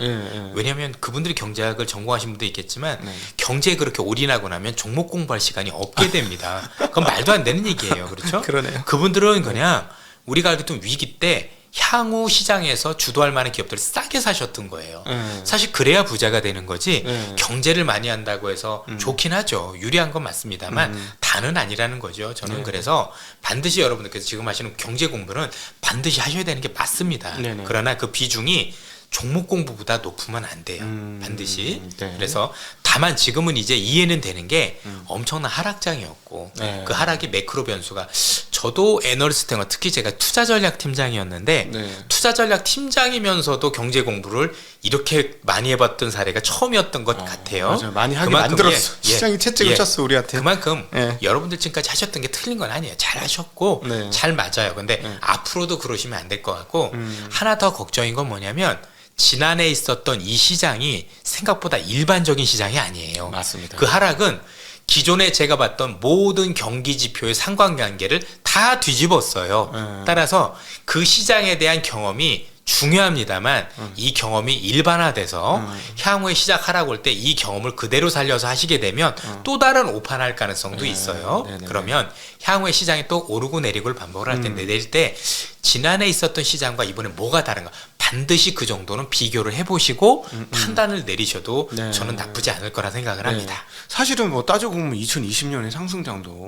왜냐하면 그분들이 경제학을 전공하신 분도 있겠지만 경제에 그렇게 올인하고 나면 종목 공부할 시간이 없게 됩니다. 그건 말도 안 되는 얘기예요. 그렇죠? 그러네요. 그분들은 그냥 우리가 알겠던 위기 때 향후 시장에서 주도할 만한 기업들을 싸게 사셨던 거예요. 사실 그래야 부자가 되는 거지 경제를 많이 한다고 해서 좋긴 하죠. 유리한 건 맞습니다만 다는 아니라는 거죠. 저는 그래서 반드시 여러분들께서 지금 하시는 경제 공부는 반드시 하셔야 되는 게 맞습니다. 네네. 그러나 그 비중이 종목 공부보다 높으면 안 돼요. 반드시. 네. 그래서 다만 지금은 이제 이해는 되는 게 엄청난 하락장이었고 네. 그 하락의 매크로 변수가 저도 애널리스트가 특히 제가 투자 전략 팀장이었는데 네. 투자 전략 팀장이면서도 경제 공부를 이렇게 많이 해봤던 사례가 처음이었던 것 같아요. 맞아요. 많이 하게 그만큼 만들었어. 시장이 채찍을 쳤어 우리한테. 그만큼 예. 여러분들 지금까지 하셨던 게 틀린 건 아니에요. 잘 하셨고 네. 잘 맞아요. 근데 앞으로도 그러시면 안 될 것 같고 하나 더 걱정인 건 뭐냐면 지난해 있었던 이 시장이 생각보다 일반적인 시장이 아니에요. 맞습니다. 그 하락은 기존에 제가 봤던 모든 경기 지표의 상관관계를 다 뒤집었어요. 따라서 그 시장에 대한 경험이 중요합니다만 이 경험이 일반화돼서 향후에 시작 하락 올 때 이 경험을 그대로 살려서 하시게 되면 또 다른 오판할 가능성도 있어요. 네네네. 그러면 향후에 시장이 또 오르고 내리고를 반복을 할 때 내릴 때 지난해 있었던 시장과 이번에 뭐가 다른가 반드시 그 정도는 비교를 해보시고 판단을 내리셔도 네. 저는 나쁘지 않을 거라 생각을 네. 합니다. 사실은 뭐 따지고 보면 2020년의 상승장도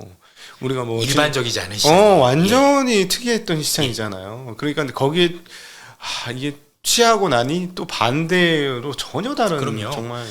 우리가 뭐 일반적이지 않은 지금, 시장. 완전히 특이했던 시장이잖아요. 그러니까 근데 거기에 이게 취하고 나니 또 반대로 전혀 다른 그럼요. 정말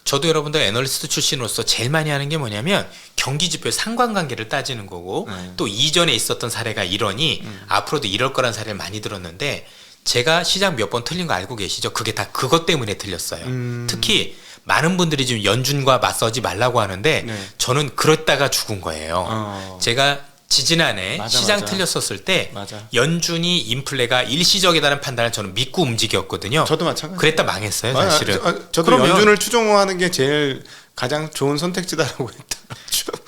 저도 여러분들 애널리스트 출신으로서 제일 많이 하는 게 뭐냐면 경기 지표의 상관관계를 따지는 거고 또 이전에 있었던 사례가 이러니 앞으로도 이럴 거란 사례를 많이 들었는데 제가 시장 몇 번 틀린 거 알고 계시죠? 그게 다 그것 때문에 틀렸어요. 특히 많은 분들이 지금 연준과 맞서지 말라고 하는데 네. 저는 그랬다가 죽은 거예요. 제가 지지난해 맞아, 시장 맞아. 틀렸었을 때 맞아. 연준이 인플레가 일시적이라는 판단을 저는 믿고 움직였거든요. 저도 마찬가지. 그랬다 망했어요, 사실은. 저도 그러면- 연준을 추종하는 게 제일 가장 좋은 선택지다라고 했다.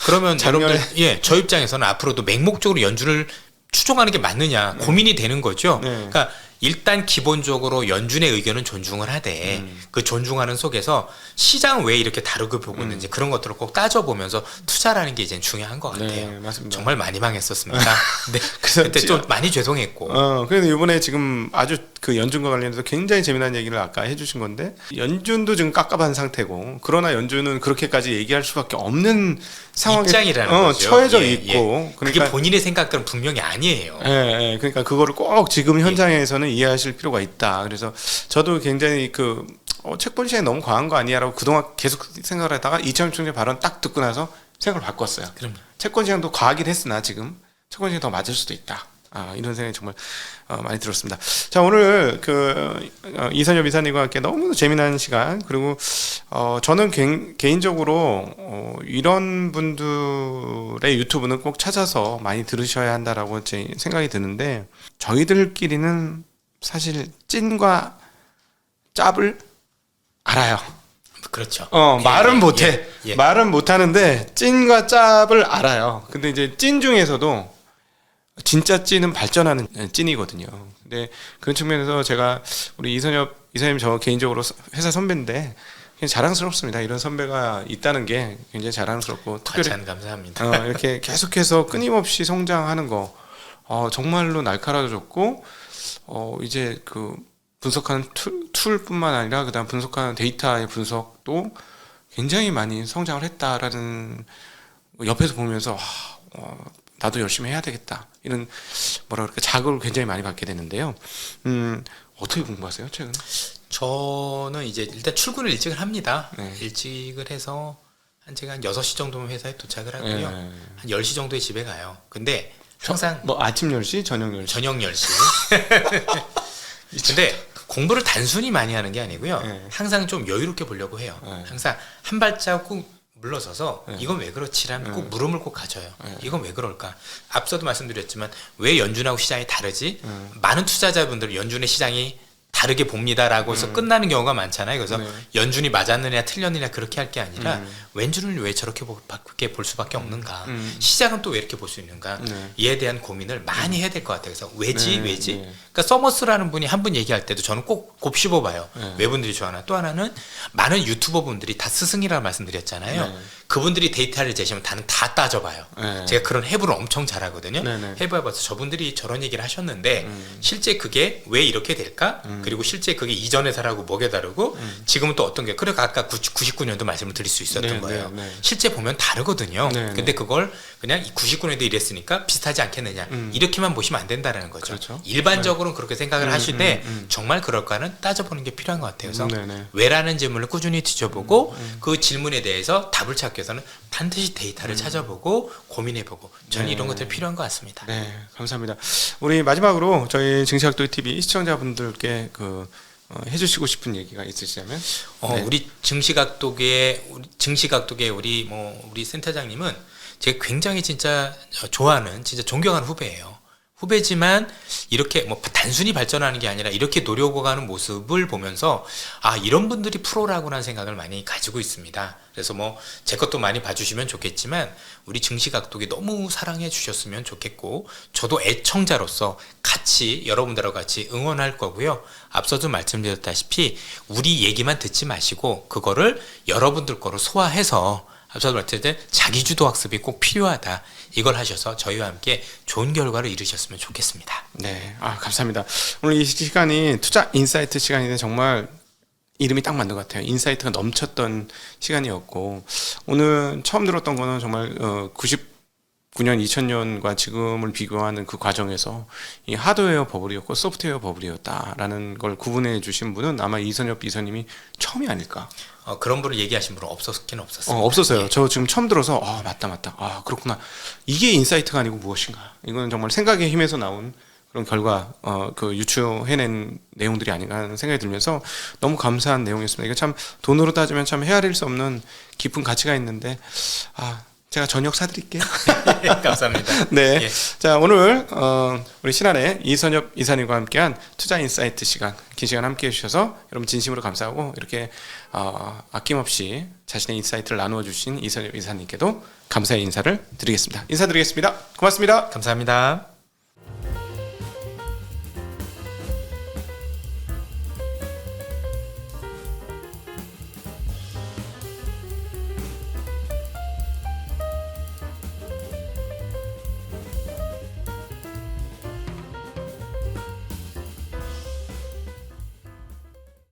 그러면 작년에- 여러분들, 저 입장에서는 앞으로도 맹목적으로 연준을 추종하는 게 맞느냐 고민이 되는 거죠. 네. 그러니까 일단 기본적으로 연준의 의견은 존중을 하되 그 존중하는 속에서 시장 왜 이렇게 다르게 보고 있는지 그런 것들을 꼭 따져보면서 투자라는 게 이제 중요한 것 같아요. 네, 맞습니다. 정말 많이 망했었습니다. 네. 그래서 그때 좀 많이 죄송했고. 그래도 이번에 지금 아주 그 연준과 관련해서 굉장히 재미난 얘기를 아까 해주신 건데 연준도 지금 깝깝한 상태고 그러나 연준은 그렇게까지 얘기할 수밖에 없는 상황에 입장이라는 거죠. 처해져 예, 있고 예. 그게 본인의 생각들은 분명히 아니에요. 예, 그러니까 그거를 꼭 지금 현장에서는 이해하실 필요가 있다. 그래서 저도 굉장히 그 채권 시장이 너무 과한 거 아니야라고 그동안 계속 생각을 하다가 이창용 총재 발언 딱 듣고 나서 생각을 바꿨어요. 그럼요. 채권 시장도 과하긴 했으나 지금 채권 시장이 더 맞을 수도 있다. 이런 생각이 정말 많이 들었습니다. 자, 오늘 이선엽 이사님과 함께 너무 재미난 시간 그리고 저는 개인적으로 이런 분들의 유튜브는 꼭 찾아서 많이 들으셔야 한다라고 제 생각이 드는데 저희들끼리는 사실 찐과 짭을 알아요. 그렇죠. 말은 못해. 예. 말은 못하는데 찐과 짭을 알아요. 근데 이제 찐 중에서도 진짜 찐은 발전하는 찐이거든요. 근데 그런 측면에서 제가 우리 이선엽 저 개인적으로 회사 선배인데 그냥 자랑스럽습니다. 이런 선배가 있다는 게 굉장히 자랑스럽고 특별히 과찬 감사합니다. 이렇게 계속해서 끊임없이 성장하는 거 정말로 날카로워졌고 이제 그 분석하는 툴뿐만 아니라 그다음 분석하는 데이터의 분석도 굉장히 많이 성장을 했다라는 옆에서 보면서 나도 열심히 해야 되겠다 이런 뭐라 그럴까 자극을 굉장히 많이 받게 되는데요. 어떻게 공부하세요 최근? 저는 이제 일단 출근을 일찍을 합니다. 네. 일찍을 해서 제가 한 6시 정도면 회사에 도착을 하고요. 네. 한 10시 정도에 집에 가요. 근데 항상 뭐 아침 10시, 저녁 10시? 저녁 10시. 근데 공부를 단순히 많이 하는 게 아니고요. 네. 항상 좀 여유롭게 보려고 해요. 네. 항상 한 발자국 물러서서 네. 이건 왜 그렇지라면 꼭 물음을 꼭 가져요. 네. 이건 왜 그럴까? 앞서도 말씀드렸지만 왜 연준하고 시장이 다르지? 많은 투자자분들 연준의 시장이 다르게 봅니다라고 해서 끝나는 경우가 많잖아요. 그래서 네. 연준이 맞았느냐 틀렸느냐 그렇게 할 게 아니라 왼준을 왜 저렇게 볼 수밖에 없는가? 시장은 또 왜 이렇게 볼 수 있는가? 네. 이에 대한 고민을 많이 해야 될 것 같아요. 그래서 왜지? 네. 왜지? 네. 그러니까 서머스라는 분이 한 분 얘기할 때도 저는 꼭 곱씹어봐요. 네. 왜 분들이 좋아하나? 또 하나는 많은 유튜버 분들이 다 스승이라고 말씀드렸잖아요. 네. 그분들이 데이터를 제시하면 다는 다 따져봐요. 네. 제가 그런 해부를 엄청 잘하거든요. 네, 네. 해부해봐서 저분들이 저런 얘기를 하셨는데 실제 그게 왜 이렇게 될까? 그리고 실제 그게 이전 회사라고 뭐게 다르고 지금은 또 어떤 게 그래 아까 99년도 말씀을 드릴 수 있었던 네, 거예요. 네, 네. 실제 보면 다르거든요. 네, 근데 네. 그걸 그냥 99년도 이랬으니까 비슷하지 않겠느냐 이렇게만 보시면 안 된다는 거죠. 그렇죠. 일반적으로는 그렇게 생각을 하시되 정말 그럴까는 따져보는 게 필요한 것 같아요. 그래서 네, 네. 왜라는 질문을 꾸준히 뒤져보고 그 질문에 대해서 답을 찾기 위해서는 반드시 데이터를 찾아보고 고민해보고 저는 네. 이런 것들이 필요한 것 같습니다. 네, 감사합니다. 우리 마지막으로 저희 증시각도의 TV 시청자분들께 해주시고 싶은 얘기가 있으시다면? 네. 우리 증시각도계 우리 센터장님은 제가 굉장히 진짜 좋아하는 진짜 존경하는 후배예요. 후배지만 이렇게 뭐 단순히 발전하는 게 아니라 이렇게 노려가는 모습을 보면서 이런 분들이 프로라고라는 생각을 많이 가지고 있습니다. 그래서 뭐 제 것도 많이 봐주시면 좋겠지만 우리 증시각도계 너무 사랑해 주셨으면 좋겠고 저도 애청자로서 같이 여러분들하고 같이 응원할 거고요. 앞서도 말씀드렸다시피 우리 얘기만 듣지 마시고 그거를 여러분들 거로 소화해서 앞서도 말씀드린 자기주도 학습이 꼭 필요하다. 이걸 하셔서 저희와 함께 좋은 결과를 이루셨으면 좋겠습니다. 네, 감사합니다. 오늘 이 시간이 투자 인사이트 시간인데 정말 이름이 딱 맞는 것 같아요. 인사이트가 넘쳤던 시간이었고 오늘 처음 들었던 거는 정말 99년, 2000년과 지금을 비교하는 그 과정에서 이 하드웨어 버블이었고 소프트웨어 버블이었다라는 걸 구분해 주신 분은 아마 이선엽 이사님이 처음이 아닐까. 그런 분을 얘기하신 분은 없었긴 없었어요. 없었어요. 예. 저 지금 처음 들어서 맞다. 그렇구나. 이게 인사이트가 아니고 무엇인가. 이거는 정말 생각의 힘에서 나온 그런 결과 유추해낸 내용들이 아닌가 하는 생각이 들면서 너무 감사한 내용이었습니다. 이거 참 돈으로 따지면 참 헤아릴 수 없는 깊은 가치가 있는데 제가 저녁 사드릴게요. 감사합니다. 네. 예. 자, 오늘 우리 신한의 이선엽 이사님과 함께한 투자 인사이트 시간, 긴 시간 함께해 주셔서 여러분 진심으로 감사하고 이렇게 아낌없이 자신의 인사이트를 나누어 주신 이선엽 이사님께도 감사의 인사를 드리겠습니다. 인사드리겠습니다. 고맙습니다. 감사합니다.